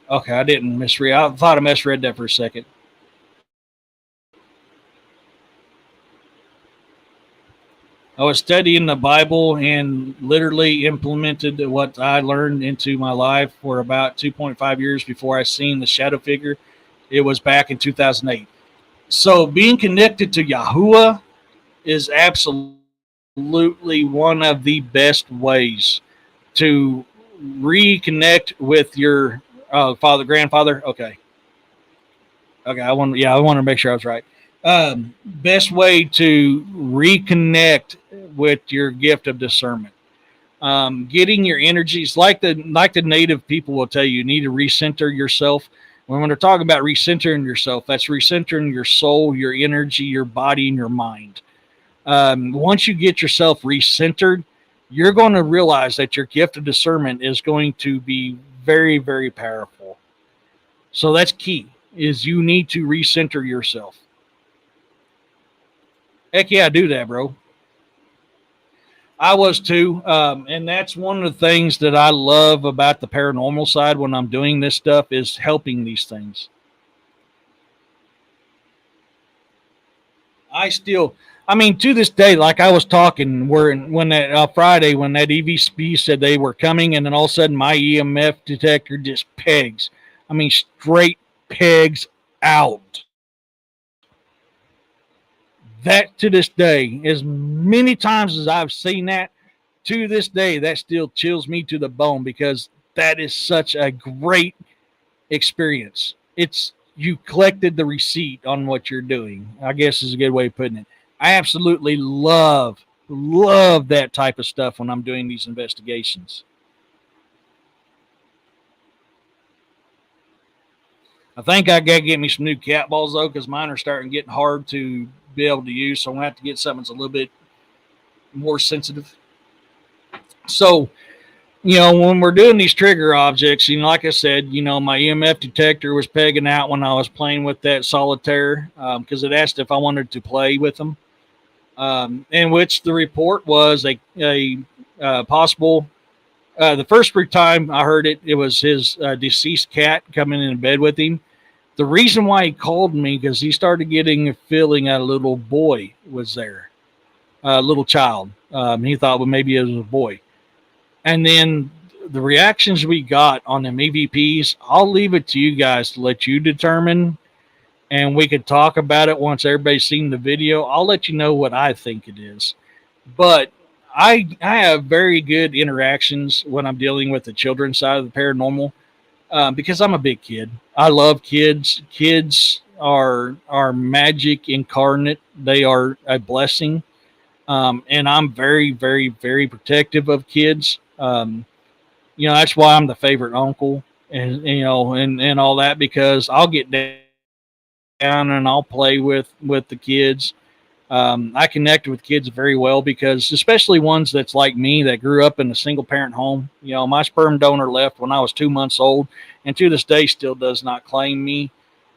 Okay, I didn't misread. I thought I misread that for a second. I was studying the Bible and literally implemented what I learned into my life for about 2.5 years before I seen the shadow figure. It was back in 2008. So being connected to Yahuwah is absolutely one of the best ways to reconnect with your grandfather. Okay. I want to make sure I was right. Best way to reconnect with your gift of discernment. Getting your energies like the native people will tell you, you need to recenter yourself. When they're talking about recentering yourself, that's recentering your soul, your energy, your body, and your mind. Once you get yourself recentered, you're going to realize that your gift of discernment is going to be very, very powerful. So that's key, is you need to recenter yourself. Heck yeah, do that, bro. I was too. And that's one of the things that I love about the paranormal side when I'm doing this stuff is helping these things. To this day, like I was talking, when that Friday, when that EVP said they were coming, and then all of a sudden my EMF detector just pegs. Straight pegs out. That to this day, as many times as I've seen that, to this day, that still chills me to the bone because that is such a great experience. You collected the receipt on what you're doing, I guess is a good way of putting it. I absolutely love Love that type of stuff when I'm doing these investigations. I think I got to get me some new cat balls though, because mine are starting getting hard to be able to use. So I'm gonna have to get something that's a little bit more sensitive. So, when we're doing these trigger objects, like I said, my EMF detector was pegging out when I was playing with that solitaire because it asked if I wanted to play with them, in which the report was a possible. The first time I heard it, it was his deceased cat coming in bed with him. The reason why he called me because he started getting a feeling that a little boy was there, a little child. He thought, well, maybe it was a boy. And then the reactions we got on them EVPs, I'll leave it to you guys to let you determine. And we could talk about it once everybody's seen the video. I'll let you know what I think it is. But I have very good interactions when I'm dealing with the children's side of the paranormal because I'm a big kid. I love kids. Kids are magic incarnate. They are a blessing. And I'm very, very, very protective of kids. That's why I'm the favorite uncle, and all that because I'll get down and I'll play with the kids. I connect with kids very well because, especially ones that's like me that grew up in a single parent home. My sperm donor left when I was 2 months old, and to this day still does not claim me.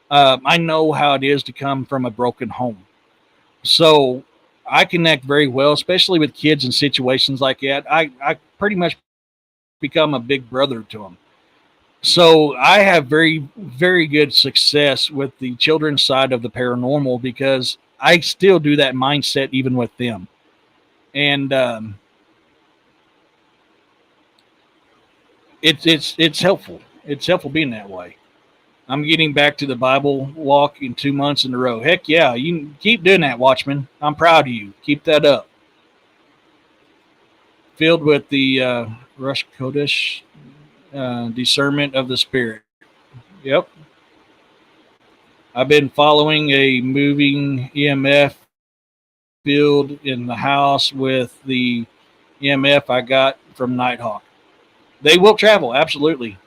I know how it is to come from a broken home. So I connect very well, especially with kids in situations like that. I pretty much become a big brother to them. So I have very, very good success with the children's side of the paranormal because I still do that mindset even with them. And it's helpful. It's helpful being that way. I'm getting back to the Bible walk in 2 months in a row. Heck yeah, you keep doing that, Watchman. I'm proud of you. Keep that up. Filled with the Rush Kodesh discernment of the Spirit. Yep. I've been following a moving EMF field in the house with the EMF I got from Nighthawk. They will travel, absolutely.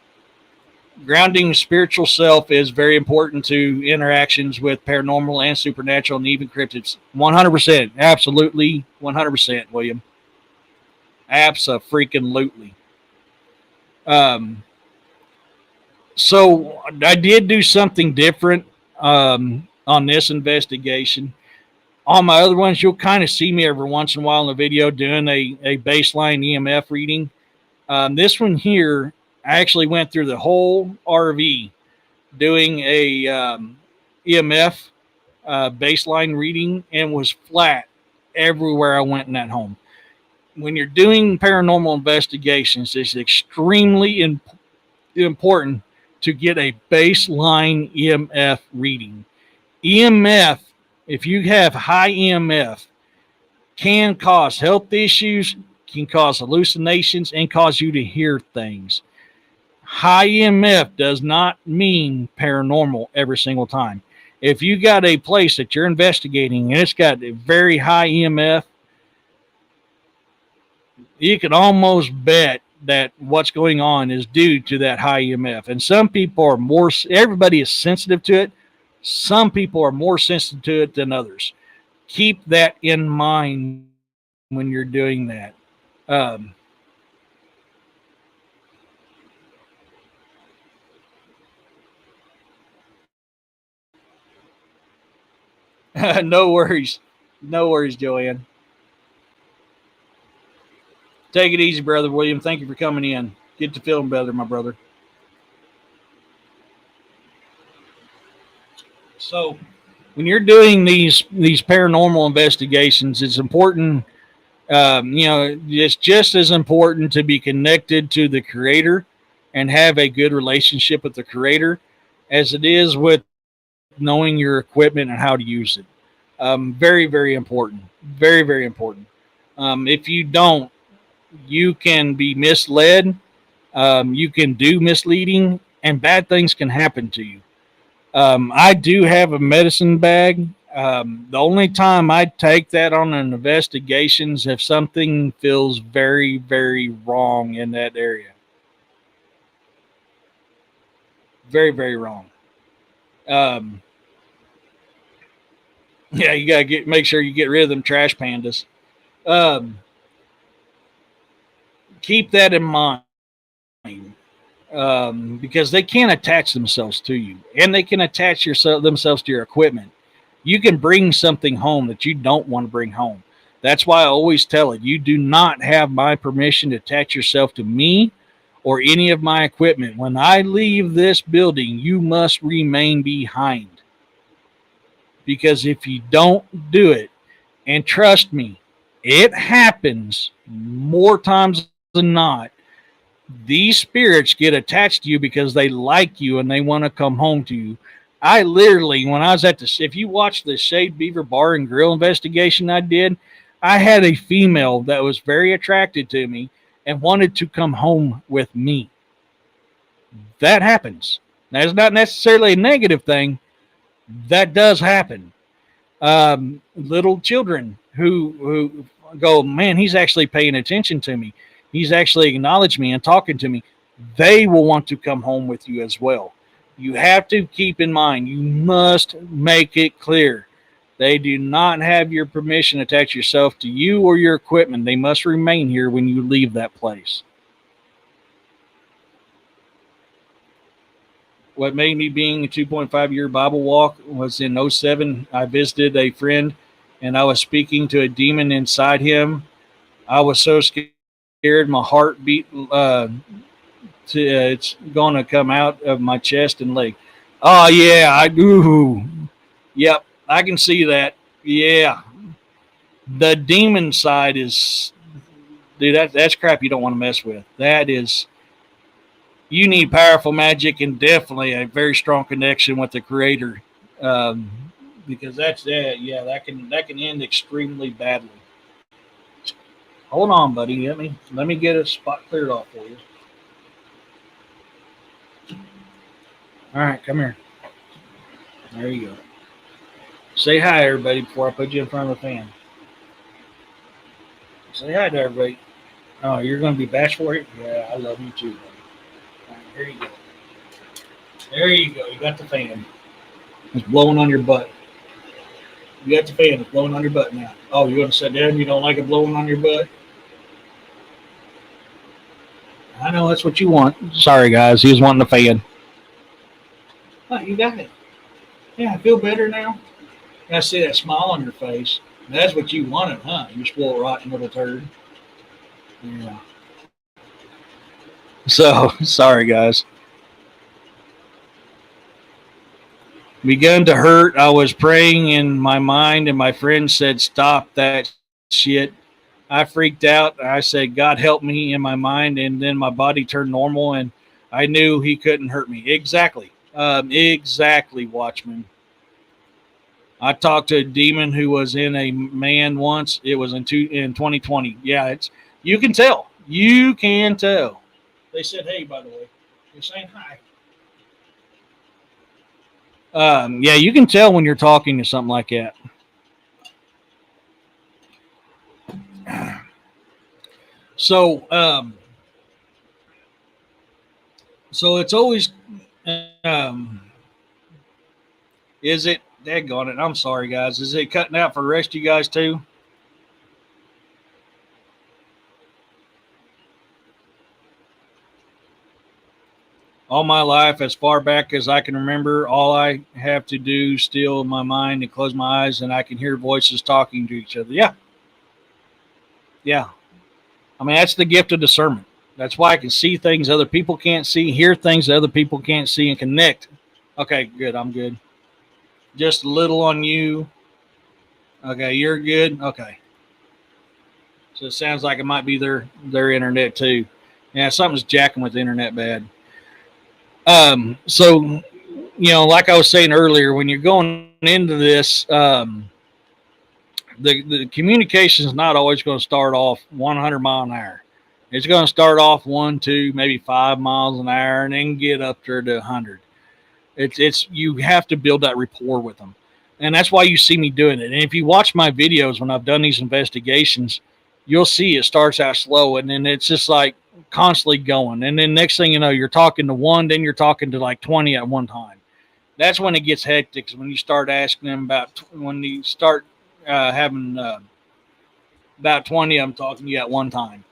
Grounding spiritual self is very important to interactions with paranormal and supernatural and even cryptids. 100%. Absolutely. 100%, William. Abso-freaking-lutely. So I did do something different on this investigation. On my other ones, you'll kind of see me every once in a while in the video doing a baseline EMF reading. This one here, I actually went through the whole RV doing a EMF baseline reading and was flat everywhere I went in that home. When you're doing paranormal investigations, it's extremely important to get a baseline EMF reading. EMF, if you have high EMF, can cause health issues, can cause hallucinations, and cause you to hear things. High EMF does not mean paranormal every single time. If you got a place that you're investigating and it's got a very high EMF, you can almost bet that what's going on is due to that high EMF. And some people are more, everybody is sensitive to it. Some people are more sensitive to it than others. Keep that in mind when you're doing that. No worries. No worries, Joanne. Take it easy, brother William. Thank you for coming in. Get to feeling better, my brother. So, when you're doing these paranormal investigations, it's important. It's just as important to be connected to the creator and have a good relationship with the creator as it is with knowing your equipment and how to use it. Very, very important. Very, very important. If you don't, you can be misled. You can do misleading, and bad things can happen to you. I do have a medicine bag The only time I take that on an investigation is if something feels very, very wrong in that area. Very, very wrong. Um, yeah, you gotta make sure you get rid of them trash pandas. Um, keep that in mind, because they can attach themselves to you, and they can attach themselves to your equipment. You can bring something home that you don't want to bring home. That's why I always tell it, you do not have my permission to attach yourself to me or any of my equipment. When I leave this building, you must remain behind. Because if you don't do it, and trust me, it happens more times than not, these spirits get attached to you because they like you and they want to come home to you. I literally, when I was at the, if you watch the Shade Beaver Bar and Grill investigation I did, I had a female that was very attracted to me and wanted to come home with me. That happens. That's not necessarily a negative thing. That does happen. Little children who go, man, he's actually paying attention to me. He's actually acknowledged me and talking to me. They will want to come home with you as well. You have to keep in mind, you must make it clear. They do not have your permission to attach yourself to you or your equipment. They must remain here when you leave that place. What made me being a 2.5-year Bible walk was in '07. I visited a friend and I was speaking to a demon inside him. I was so scared, my heart beat. It's going to come out of my chest and leg. Oh yeah, I do. Yep, I can see that. Yeah, the demon side is, dude. That's crap you don't want to mess with. That is, you need powerful magic and definitely a very strong connection with the creator, um, because that's that. Yeah, that can end extremely badly. Hold on, buddy. Let me get a spot cleared off for you. All right, come here. There you go. Say hi, everybody, before I put you in front of the fan. Say hi to everybody. Oh, you're going to be bashful here? Yeah, I love you too, buddy. All right, here you go. There you go. You got the fan. It's blowing on your butt. You got the fan. It's blowing on your butt now. Oh, you want to sit down? You don't like it blowing on your butt? I know that's what you want. Sorry, guys. He was wanting the fan. Oh, you got it. Yeah, I feel better now. I see that smile on your face. That's what you wanted, huh? You spoiled rotten little turd. Yeah. So, sorry, guys. Begun to hurt. I was praying in my mind, and my friend said, "Stop that shit." I freaked out. I said, "God help me," in my mind, and then my body turned normal, and I knew he couldn't hurt me. Exactly. Exactly, Watchman. I talked to a demon who was in a man once. It was in 2020. Yeah, it's, you can tell. You can tell. They said, "Hey," by the way. They're saying hi. Yeah, you can tell when you're talking to something like that. So, so it's always, um, is it? Daggone it! I'm sorry, guys. Is it cutting out for the rest of you guys too? All my life, as far back as I can remember, all I have to do is still my mind and close my eyes, and I can hear voices talking to each other. Yeah, yeah. I mean, that's the gift of discernment. That's why I can see things other people can't see, hear things that other people can't see, and connect. Okay, good. I'm good. Just a little on you. Okay, you're good. Okay. So it sounds like it might be their internet too. Yeah, something's jacking with the internet bad. So like I was saying earlier, when you're going into this, the communication is not always going to start off 100 mile an hour. It's going to start off 1, 2, maybe 5 miles an hour, and then get up there to 100. It's you have to build that rapport with them. And that's why you see me doing it. And if you watch my videos when I've done these investigations, you'll see it starts out slow and then it's just like constantly going. And then next thing you know, you're talking to one, then you're talking to like 20 at one time. That's when it gets hectic. When you start asking them about, when you start having about 20 of them talking to you at one time.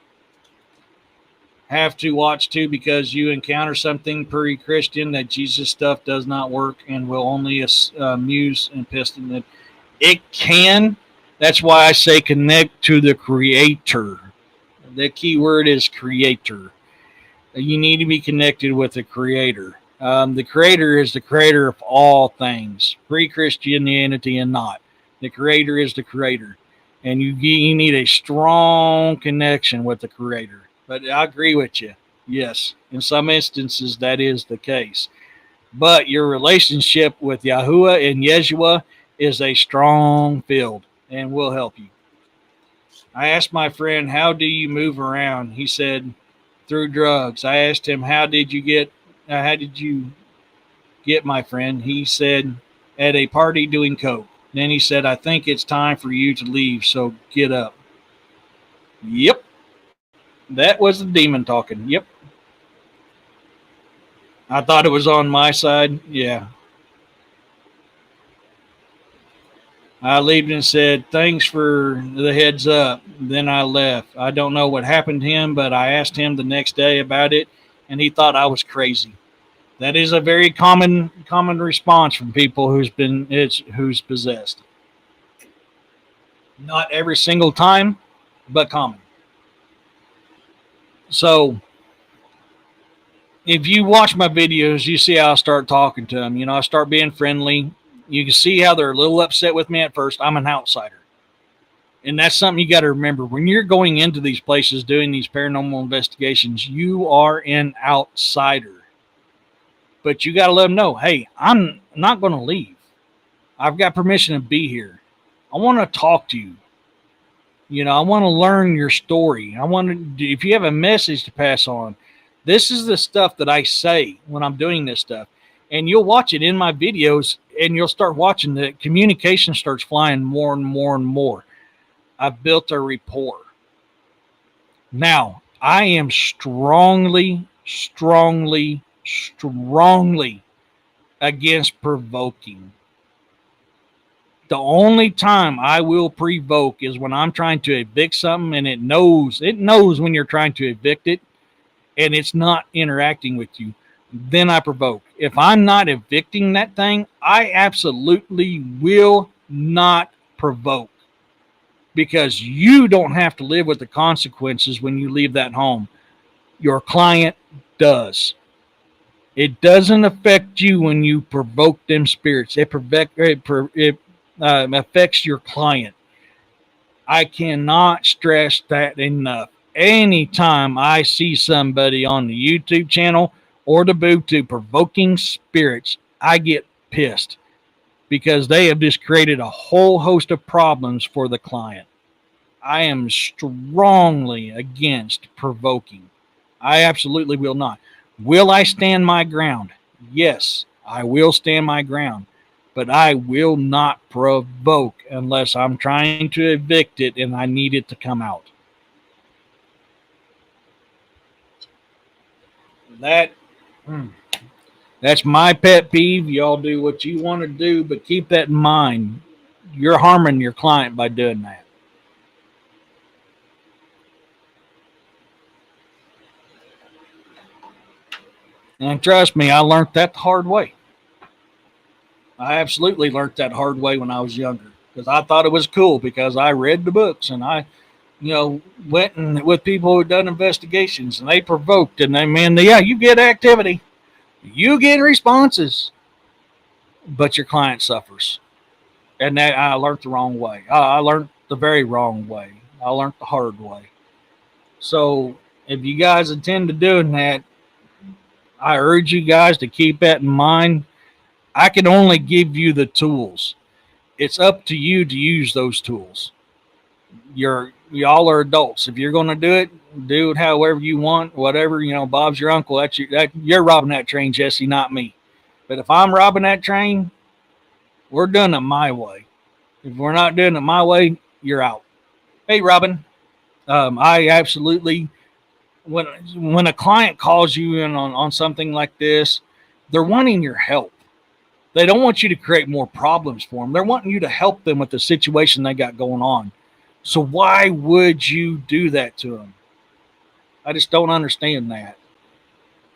Have to watch too because you encounter something pre Christian that Jesus stuff does not work and will only amuse and piston it. It can. That's why I say connect to the creator. The key word is creator. You need to be connected with the creator. The creator is the creator of all things, pre Christianity and not. The creator is the creator. And you need a strong connection with the creator. But I agree with you. Yes, in some instances that is the case. But your relationship with Yahuwah and Yeshua is a strong field and will help you. I asked my friend, how do you move around? He said, through drugs. I asked him, how did you get, my friend? He said, at a party doing coke. Then he said, I think it's time for you to leave, so get up. Yep. That was the demon talking. Yep. I thought it was on my side. Yeah. I leaved and said, thanks for the heads up. Then I left. I don't know what happened to him, but I asked him the next day about it, and he thought I was crazy. That is a very common response from people who's possessed. Not every single time, but common. So if you watch my videos, you see how I start talking to them. I start being friendly. You can see how they're a little upset with me at first. I'm an outsider. And that's something you got to remember. When you're going into these places doing these paranormal investigations, you are an outsider. But you got to let them know, hey, I'm not going to leave. I've got permission to be here. I want to talk to you. I want to learn your story. If you have a message to pass on, this is the stuff that I say when I'm doing this stuff. And you'll watch it in my videos and you'll start watching the communication starts flying more and more and more. I've built a rapport. Now, I am strongly against provoking. The only time I will provoke is when I'm trying to evict something and it knows when you're trying to evict it and it's not interacting with you. Then I provoke. If I'm not evicting that thing, I absolutely will not provoke because you don't have to live with the consequences when you leave that home. Your client does. It doesn't affect you when you provoke them spirits. It affects your client. I cannot stress that enough. Anytime I see somebody on the YouTube channel or the BooTube provoking spirits, I get pissed because they have just created a whole host of problems for the client. I am strongly against provoking. I absolutely will not. Will I stand my ground? Yes, I will stand my ground. But I will not provoke unless I'm trying to evict it and I need it to come out. That's my pet peeve. Y'all do what you want to do, but keep that in mind. You're harming your client by doing that. And trust me, I learned that the hard way. I absolutely learned that hard way when I was younger because I thought it was cool because I read the books and I, went and with people who done investigations and they provoked and you get activity, you get responses, but your client suffers. And that I learned the wrong way. I learned the very wrong way. I learned the hard way. So if you guys intend to doing that, I urge you guys to keep that in mind. I can only give you the tools. It's up to you to use those tools. Y'all are adults. If you're going to do it however you want. Whatever, Bob's your uncle. You're robbing that train, Jesse, not me. But if I'm robbing that train, We're doing it my way. If we're not doing it my way, you're out. Hey, Robin. I absolutely when a client calls you in on something like this, they're wanting your help. They don't want you to create more problems for them. They're wanting you to help them with the situation they got going on. So why would you do that to them? I just don't understand that.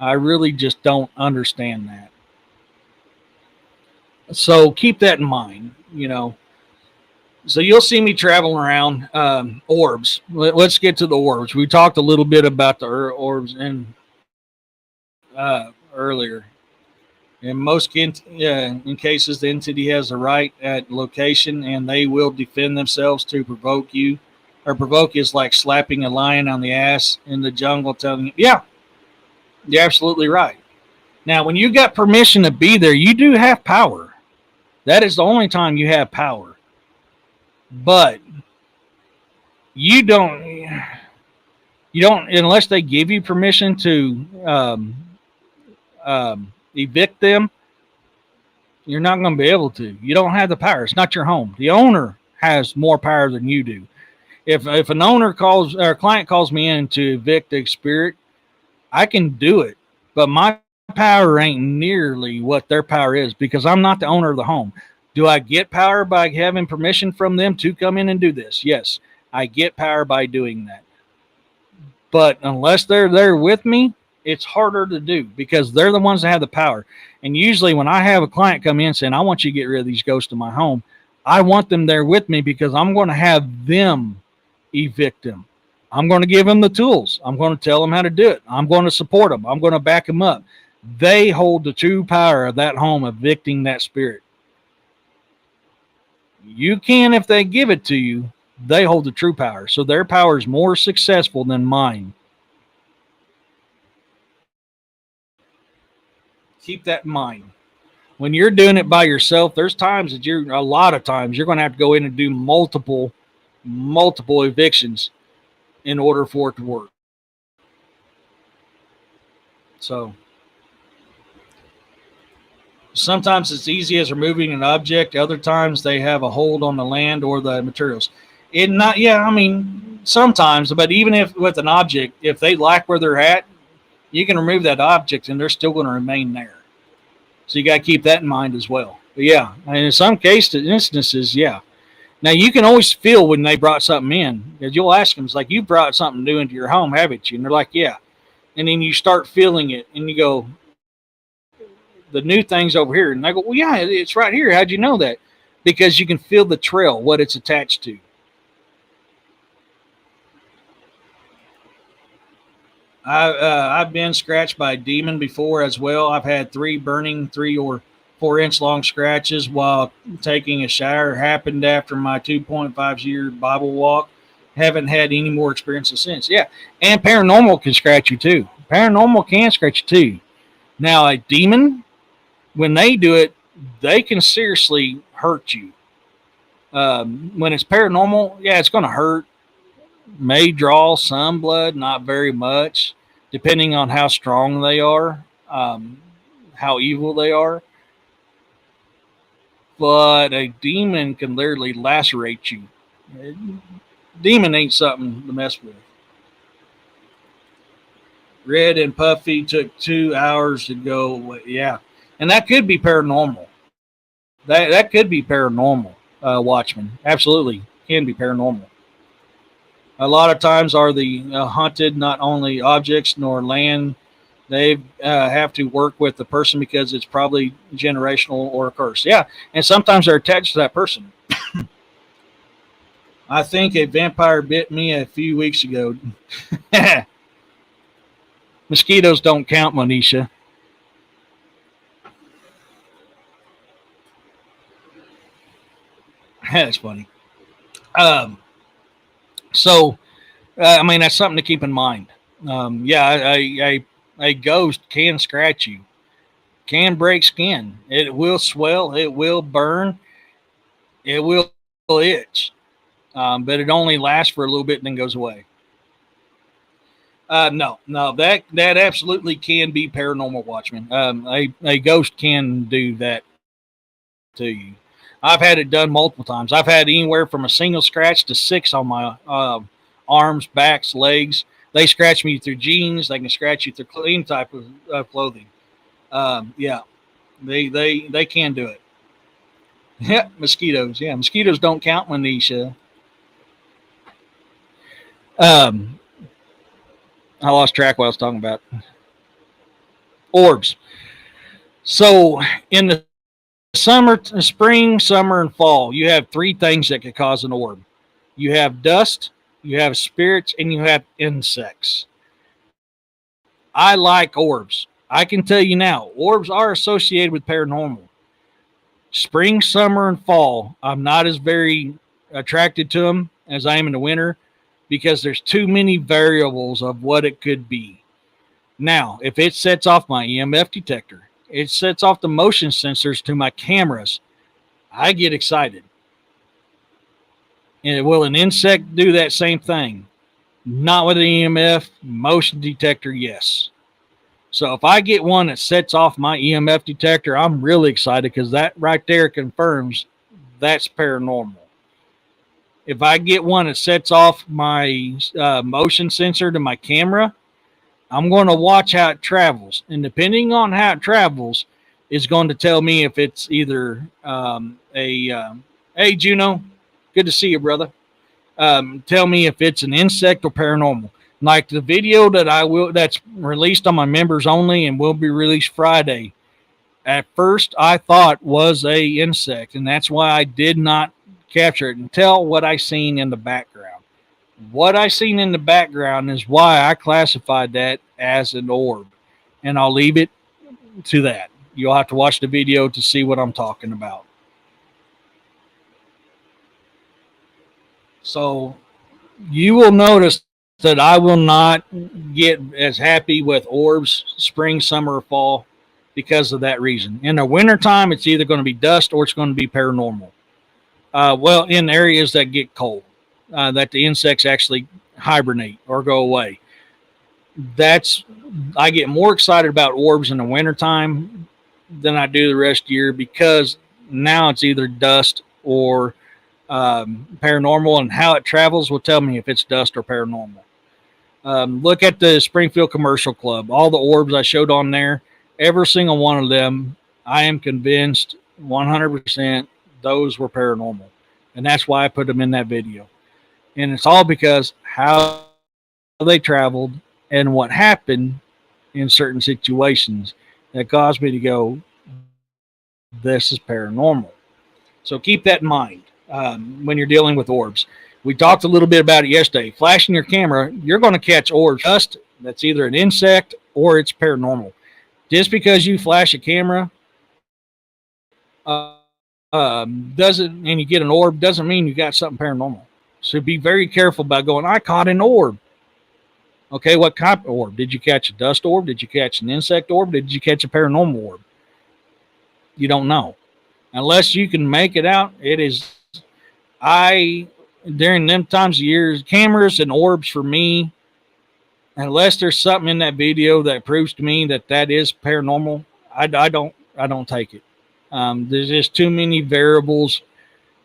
I really just don't understand that. So keep that in mind, you know. So you'll see me traveling around orbs. Let's get to the orbs. We talked a little bit about the orbs earlier. In most in cases, the entity has the right at location, and they will defend themselves to provoke you. Or provoke is like slapping a lion on the ass in the jungle, telling you, "Yeah, you're absolutely right." Now, when you got permission to be there, you do have power. That is the only time you have power. But you don't unless they give you permission to evict them. You're not going to be able to. You don't have the power. It's not your home. The owner has more power than you do. If an owner calls or a client calls me in to evict a spirit, I can do it, but my power ain't nearly what their power is because I'm not the owner of the home. Do I get power by having permission from them to come in and do this? Yes, I get power by doing that. But unless they're there with me, it's harder to do because they're the ones that have the power. And usually, when I have a client come in saying, "I want you to get rid of these ghosts in my home," I want them there with me because I'm going to have them evict them. I'm going to give them the tools. I'm going to tell them how to do it. I'm going to support them. I'm going to back them up. They hold the true power of that home, evicting that spirit. You can if they give it to you. They hold the true power. So their power is more successful than mine. Keep that in mind. When you're doing it by yourself, there's times that a lot of times you're going to have to go in and do multiple evictions in order for it to work. So sometimes it's easy as removing an object. Other times they have a hold on the land or the materials. Sometimes, but even if with an object, if they like where they're at, you can remove that object and they're still going to remain there. So you got to keep that in mind as well. But yeah, and in some instances, yeah. Now you can always feel when they brought something in because you'll ask them, it's like, "You brought something new into your home, haven't you?" And they're like, "Yeah." And then you start feeling it and you go, "The new thing's over here." And I go, "Well, yeah, it's right here. How'd you know that?" Because you can feel the trail, what it's attached to. I've been scratched by a demon before as well. I've had 3 or 4 inch long scratches while taking a shower. Happened after my 2.5 year Bible walk. Haven't had any more experiences since. Yeah, and paranormal can scratch you too. Paranormal can scratch you too. Now a demon, when they do it, they can seriously hurt you. When it's paranormal, yeah, it's going to hurt. May draw some blood, not very much, depending on how strong they are, how evil they are. But a demon can literally lacerate you. A demon ain't something to mess with. Red and Puffy took 2 hours to go. Yeah, and that could be paranormal. That could be paranormal. Watchmen absolutely can be paranormal. A lot of times are the haunted not only objects nor land. They have to work with the person because it's probably generational or a curse. Yeah, and sometimes they're attached to that person. I think a vampire bit me a few weeks ago. Mosquitoes don't count, Monisha. That's funny. Um, that's something to keep in mind. Yeah, a ghost can scratch you, can break skin. It will swell, it will burn, it will itch, but it only lasts for a little bit and then goes away. No, that absolutely can be paranormal, Watchman. A ghost can do that to you. I've had it done multiple times. I've had anywhere from a single scratch to 6 on my arms, backs, legs. They scratch me through jeans. They can scratch you through any type of clothing. Yeah, they can do it. Yeah, mosquitoes. Yeah, mosquitoes don't count when these. Um, I lost track what I was talking about. Orbs. So in the spring, summer, and fall, you have 3 things that could cause an orb. You have dust, you have spirits, and you have insects. I like orbs. I can tell you now, orbs are associated with paranormal. Spring, summer, and fall, I'm not as very attracted to them as I am in the winter because there's too many variables of what it could be. Now, if it sets off my EMF detector, it sets off the motion sensors to my cameras, I get excited. And will an insect do that same thing? Not with an EMF motion detector, yes. So if I get one that sets off my EMF detector, I'm really excited because that right there confirms that's paranormal. If I get one that sets off my motion sensor to my camera, I'm going to watch how it travels. And depending on how it travels, is going to tell me if it's either hey, Juno, good to see you, brother. Tell me if it's an insect or paranormal. Like the video that's released on my members only and will be released Friday. At first, I thought was a insect, and that's why I did not capture it and tell what I seen in the background. What I seen in the background is why I classified that as an orb, and I'll leave it to that. You'll have to watch the video to see what I'm talking about. So you will notice that I will not get as happy with orbs spring, summer, or fall because of that reason. In the wintertime, it's either going to be dust or it's going to be paranormal. Well, in areas that get cold, that the insects actually hibernate or go away. I get more excited about orbs in the wintertime than I do the rest of the year because now it's either dust or paranormal, and how it travels will tell me if it's dust or paranormal. Look at the Springfield Commercial Club. All the orbs I showed on there, every single one of them, I am convinced 100% those were paranormal. And that's why I put them in that video. And it's all because how they traveled and what happened in certain situations that caused me to go, this is paranormal. So keep that in mind when you're dealing with orbs. We talked a little bit about it yesterday. Flashing your camera, you're going to catch orbs. Dust, that's either an insect or it's paranormal. Just because you flash a camera doesn't, and you get an orb, doesn't mean you got something paranormal. So be very careful about going, I caught an orb. Okay, what kind of orb? Did you catch a dust orb? Did you catch an insect orb? Did you catch a paranormal orb? You don't know. Unless you can make it out, it is, during them times of years, cameras and orbs for me, unless there's something in that video that proves to me that that is paranormal, I don't take it. There's just too many variables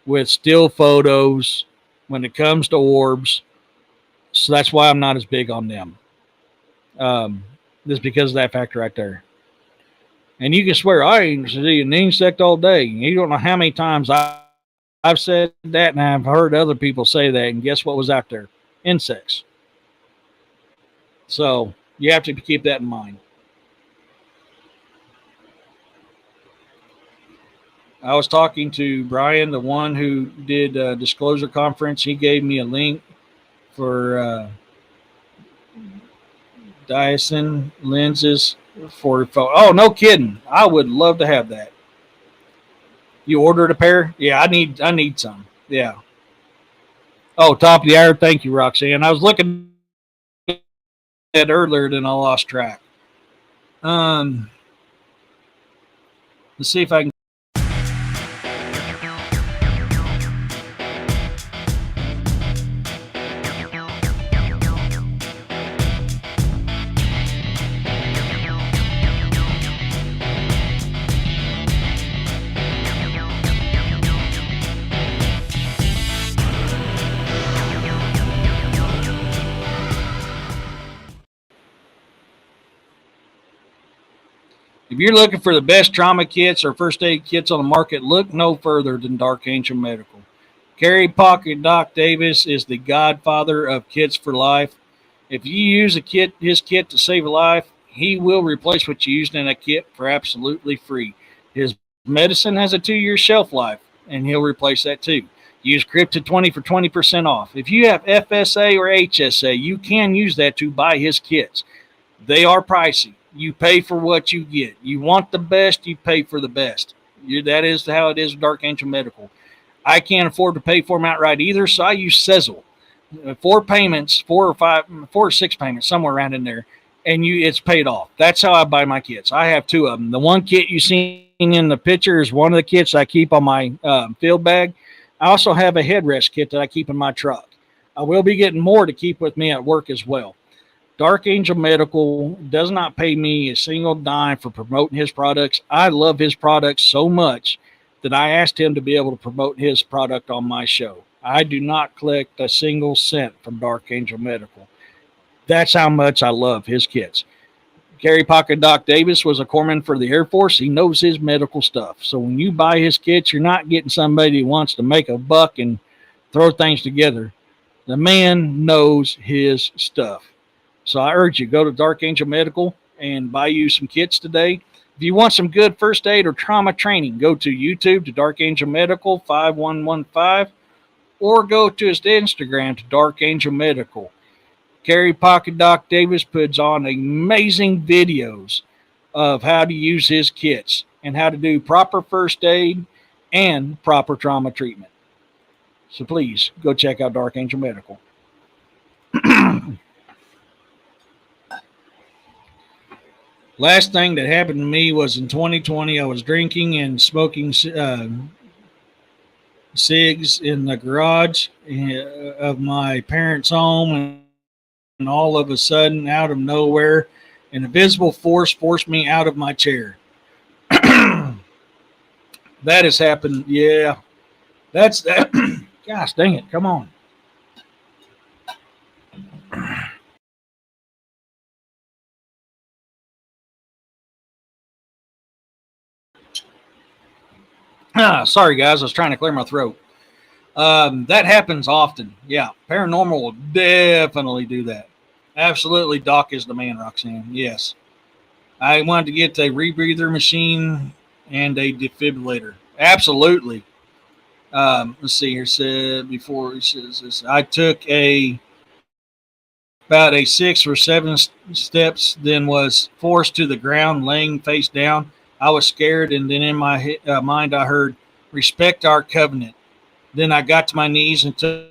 with still photos when it comes to orbs. So that's why I'm not as big on them. Just because of that factor right there. And you can swear, I ain't see an insect all day. You don't know how many times I've said that, and I've heard other people say that, and guess what was out there? Insects. So you have to keep that in mind. I was talking to Brian, the one who did a disclosure conference. He gave me a link for Dyson lenses for phone. Oh, no kidding! I would love to have that. You ordered a pair? Yeah, I need some. Yeah. Oh, top of the hour. Thank you, Roxanne. I was looking at it earlier, then I lost track. Let's see if I can. If you're looking for the best trauma kits or first aid kits on the market, look no further than Dark Angel Medical. Gary Pocket Doc Davis is the godfather of kits for life. If you use his kit to save a life, he will replace what you used in a kit for absolutely free. His medicine has a 2-year shelf life, and he'll replace that too. Use Cryptid20 for 20% off. If you have FSA or HSA, you can use that to buy his kits. They are pricey. You pay for what you get. You want the best, you pay for the best. That is how it is with Dark Angel Medical. I can't afford to pay for them outright either, so I use Sezzle. 4 payments, 6 payments, somewhere around in there, and it's paid off. That's how I buy my kits. I have 2 of them. The one kit you seen in the picture is one of the kits I keep on my field bag. I also have a headrest kit that I keep in my truck. I will be getting more to keep with me at work as well. Dark Angel Medical does not pay me a single dime for promoting his products. I love his products so much that I asked him to be able to promote his product on my show. I do not collect a single cent from Dark Angel Medical. That's how much I love his kits. Gary Pocket Doc Davis was a corpsman for the Air Force. He knows his medical stuff. So when you buy his kits, you're not getting somebody who wants to make a buck and throw things together. The man knows his stuff. So I urge you, go to Dark Angel Medical and buy you some kits today. If you want some good first aid or trauma training, go to YouTube to Dark Angel Medical 5115 or go to his Instagram to Dark Angel Medical. Gary Pocket Doc Davis puts on amazing videos of how to use his kits and how to do proper first aid and proper trauma treatment. So please go check out Dark Angel Medical. Last thing that happened to me was in 2020. I was drinking and smoking cigs in the garage of my parents' home, and all of a sudden, out of nowhere, an invisible force forced me out of my chair. That has happened. Yeah, that's that. Gosh dang it! Come on. Sorry, guys. I was trying to clear my throat. That happens often. Yeah, paranormal will definitely do that. Absolutely, Doc is the man, Roxanne. Yes. I wanted to get a rebreather machine and a defibrillator. Absolutely. Let's see here. Said before he says this, I took about a 6 or 7 steps, then was forced to the ground, laying face down. I was scared, and then in my mind I heard, "Respect our covenant." Then I got to my knees and took